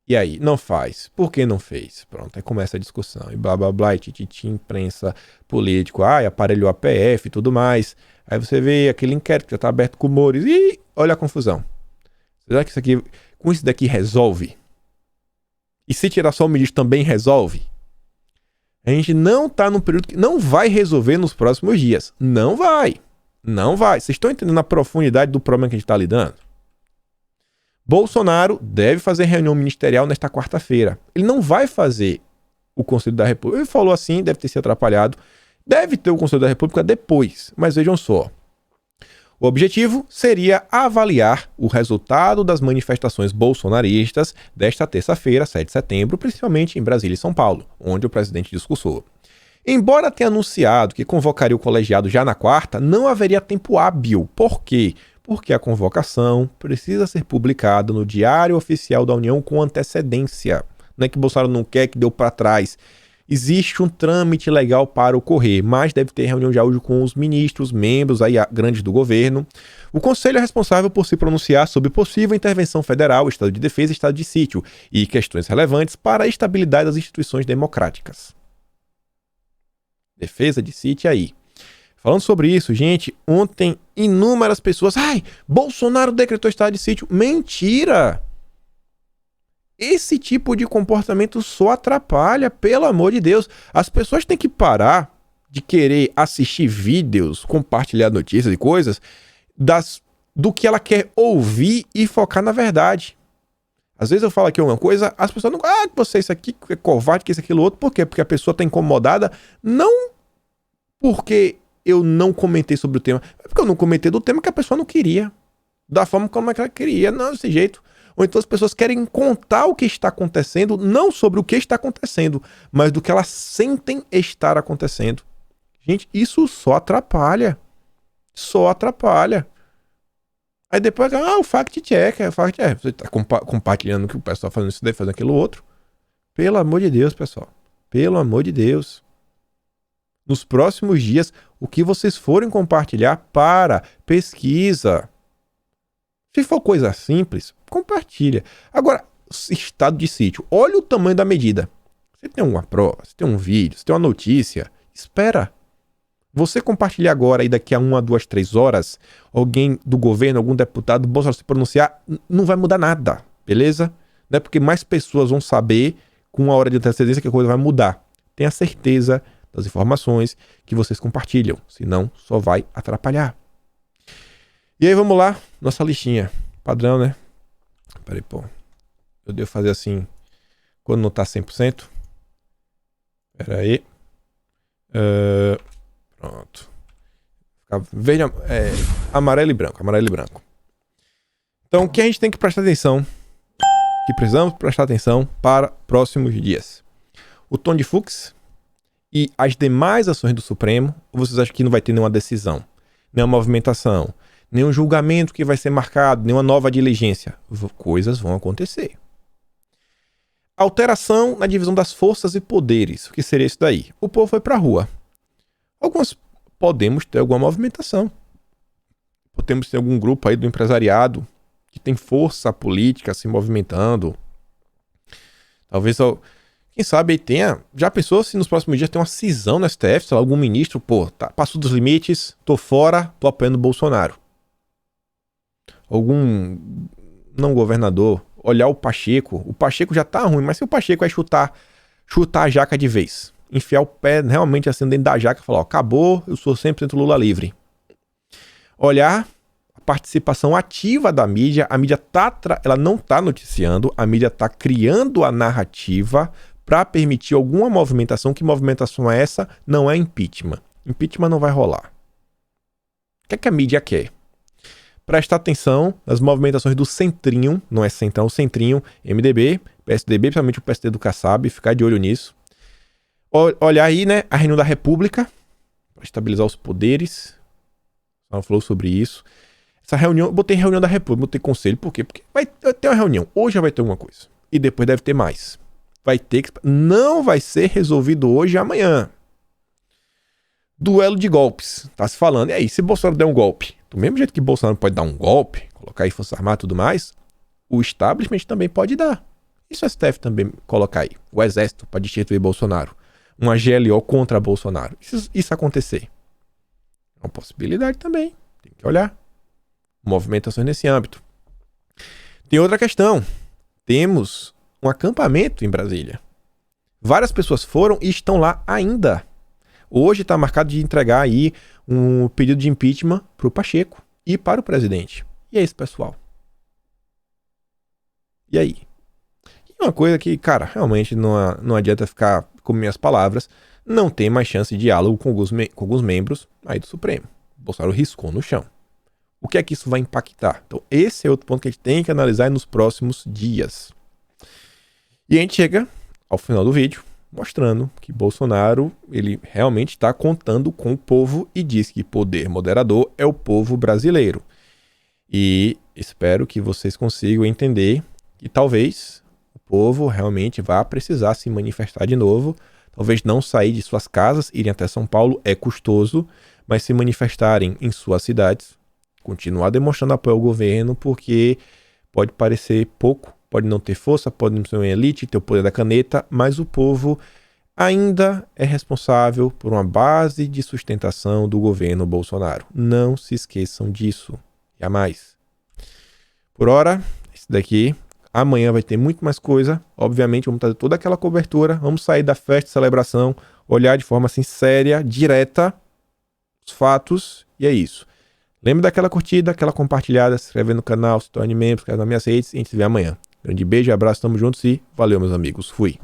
[SPEAKER 1] E aí, não faz. Por que não fez? Pronto, aí começa a discussão. E blá blá blá, e tititi, imprensa, político, aparelhou a PF e tudo mais. Aí você vê aquele inquérito que já tá aberto com humores. E olha a confusão. Será que isso aqui, com isso daqui resolve? E se tirar só o ministro também resolve? A gente não tá num período que não vai resolver nos próximos dias. Não vai. Não vai. Vocês estão entendendo a profundidade do problema que a gente tá lidando? Bolsonaro deve fazer reunião ministerial nesta quarta-feira. Ele não vai fazer o Conselho da República. Ele falou assim, deve ter se atrapalhado. Deve ter o Conselho da República depois. Mas vejam só. O objetivo seria avaliar o resultado das manifestações bolsonaristas desta terça-feira, 7 de setembro, principalmente em Brasília e São Paulo, onde o presidente discursou. Embora tenha anunciado que convocaria o colegiado já na quarta, não haveria tempo hábil. Por quê? Porque a convocação precisa ser publicada no Diário Oficial da União com antecedência. Não é que Bolsonaro não quer, que deu para trás. Existe um trâmite legal para ocorrer, mas deve ter reunião de áudio com os ministros, membros aí grandes do governo. O Conselho é responsável por se pronunciar sobre possível intervenção federal, estado de defesa e estado de sítio, e questões relevantes para a estabilidade das instituições democráticas. Defesa de sítio aí. Falando sobre isso, gente, ontem inúmeras pessoas... Bolsonaro decretou estado de sítio. Mentira! Esse tipo de comportamento só atrapalha, pelo amor de Deus. As pessoas têm que parar de querer assistir vídeos, compartilhar notícias e coisas do que ela quer ouvir e focar na verdade. Às vezes eu falo aqui alguma coisa, as pessoas não... que você isso aqui é covarde, que isso, aquilo, outro. Por quê? Porque a pessoa está incomodada, não porque eu não comentei sobre o tema. É porque eu não comentei do tema que a pessoa não queria. Da forma como ela queria, não desse jeito. Ou então as pessoas querem contar o que está acontecendo, não sobre o que está acontecendo, mas do que elas sentem estar acontecendo. Gente, isso só atrapalha. Só atrapalha. Aí depois, o fact-check. Você está compartilhando o que o pessoal está fazendo isso daí, fazendo aquilo outro. Pelo amor de Deus, pessoal. Pelo amor de Deus. Nos próximos dias, o que vocês forem compartilhar, pesquisa. Se for coisa simples, compartilha. Agora, estado de sítio. Olha o tamanho da medida. Você tem uma prova, você tem um vídeo, você tem uma notícia. Espera. Você compartilhar agora e daqui a 1, 2, 3 horas, alguém do governo, algum deputado, Bolsonaro se pronunciar, não vai mudar nada. Beleza? Não é porque mais pessoas vão saber com 1 hora de antecedência que a coisa vai mudar. Tenha certeza das informações que vocês compartilham. Senão, só vai atrapalhar. E aí, vamos lá. Nossa listinha. Padrão, né? Peraí, eu devo fazer assim quando não tá 100%. Peraí. Pronto. Verde, amarelo e branco. Amarelo e branco. Então, o que a gente tem que prestar atenção? Que precisamos prestar atenção para próximos dias. O tom de Fux e as demais ações do Supremo, ou vocês acham que não vai ter nenhuma decisão, nenhuma movimentação, nenhum julgamento que vai ser marcado, nenhuma nova diligência? Coisas vão acontecer. Alteração na divisão das forças e poderes. O que seria isso daí? O povo foi pra rua. Podemos ter alguma movimentação. Podemos ter algum grupo aí do empresariado que tem força política se movimentando. Talvez, Quem sabe aí tenha... Já pensou se nos próximos dias tem uma cisão no STF? Sei lá, algum ministro, passou dos limites, tô fora, tô apoiando o Bolsonaro. Algum não governador olhar o Pacheco já tá ruim, mas se o Pacheco vai chutar a jaca de vez, enfiar o pé realmente assim dentro da jaca e falar, ó, acabou, eu sou 100% Lula livre. Olhar a participação ativa da mídia, a mídia ela não tá noticiando, a mídia tá criando a narrativa para permitir alguma movimentação. Que movimentação é essa? Não é impeachment. Impeachment não vai rolar. O que a mídia quer? Prestar atenção nas movimentações do centrinho, não é centrão, centrinho, MDB, PSDB, principalmente o PSD do Kassab, ficar de olho nisso. Olhar aí, né, a reunião da República, para estabilizar os poderes. Ela falou sobre isso. Essa reunião, eu botei reunião da República, botei conselho, por quê? Porque vai ter uma reunião, hoje já vai ter alguma coisa, e depois deve ter mais. Não vai ser resolvido hoje e amanhã. Duelo de golpes, tá se falando. E aí, se Bolsonaro der um golpe, do mesmo jeito que Bolsonaro pode dar um golpe, colocar aí Força Armada e tudo mais, o establishment também pode dar. E se o STF também colocar aí o exército para destituir Bolsonaro? Uma GLO contra Bolsonaro. Isso acontecer. É uma possibilidade também. Tem que olhar. Movimentações nesse âmbito. Tem outra questão. Temos um acampamento em Brasília. Várias pessoas foram e estão lá ainda. Hoje está marcado de entregar aí um pedido de impeachment para o Pacheco e para o presidente. E é isso, pessoal. E aí? E uma coisa que, cara, realmente não adianta ficar com minhas palavras, não tem mais chance de diálogo com alguns membros aí do Supremo. Bolsonaro riscou no chão. O que é que isso vai impactar? Então, esse é outro ponto que a gente tem que analisar nos próximos dias. E a gente chega ao final do vídeo mostrando que Bolsonaro, ele realmente está contando com o povo e diz que poder moderador é o povo brasileiro. E espero que vocês consigam entender que talvez o povo realmente vá precisar se manifestar de novo. Talvez não sair de suas casas, irem até São Paulo é custoso, mas se manifestarem em suas cidades, continuar demonstrando apoio ao governo, porque pode parecer pouco, pode não ter força, pode não ser uma elite, ter o poder da caneta, mas o povo ainda é responsável por uma base de sustentação do governo Bolsonaro. Não se esqueçam disso. Jamais. Por hora, esse daqui. Amanhã vai ter muito mais coisa. Obviamente, vamos trazer toda aquela cobertura. Vamos sair da festa de celebração, olhar de forma assim séria, direta, os fatos, e é isso. Lembre daquela curtida, aquela compartilhada, se inscreve no canal, se torne membro, se inscreve nas minhas redes, e a gente se vê amanhã. Grande beijo, abraço, tamo juntos e valeu, meus amigos. Fui.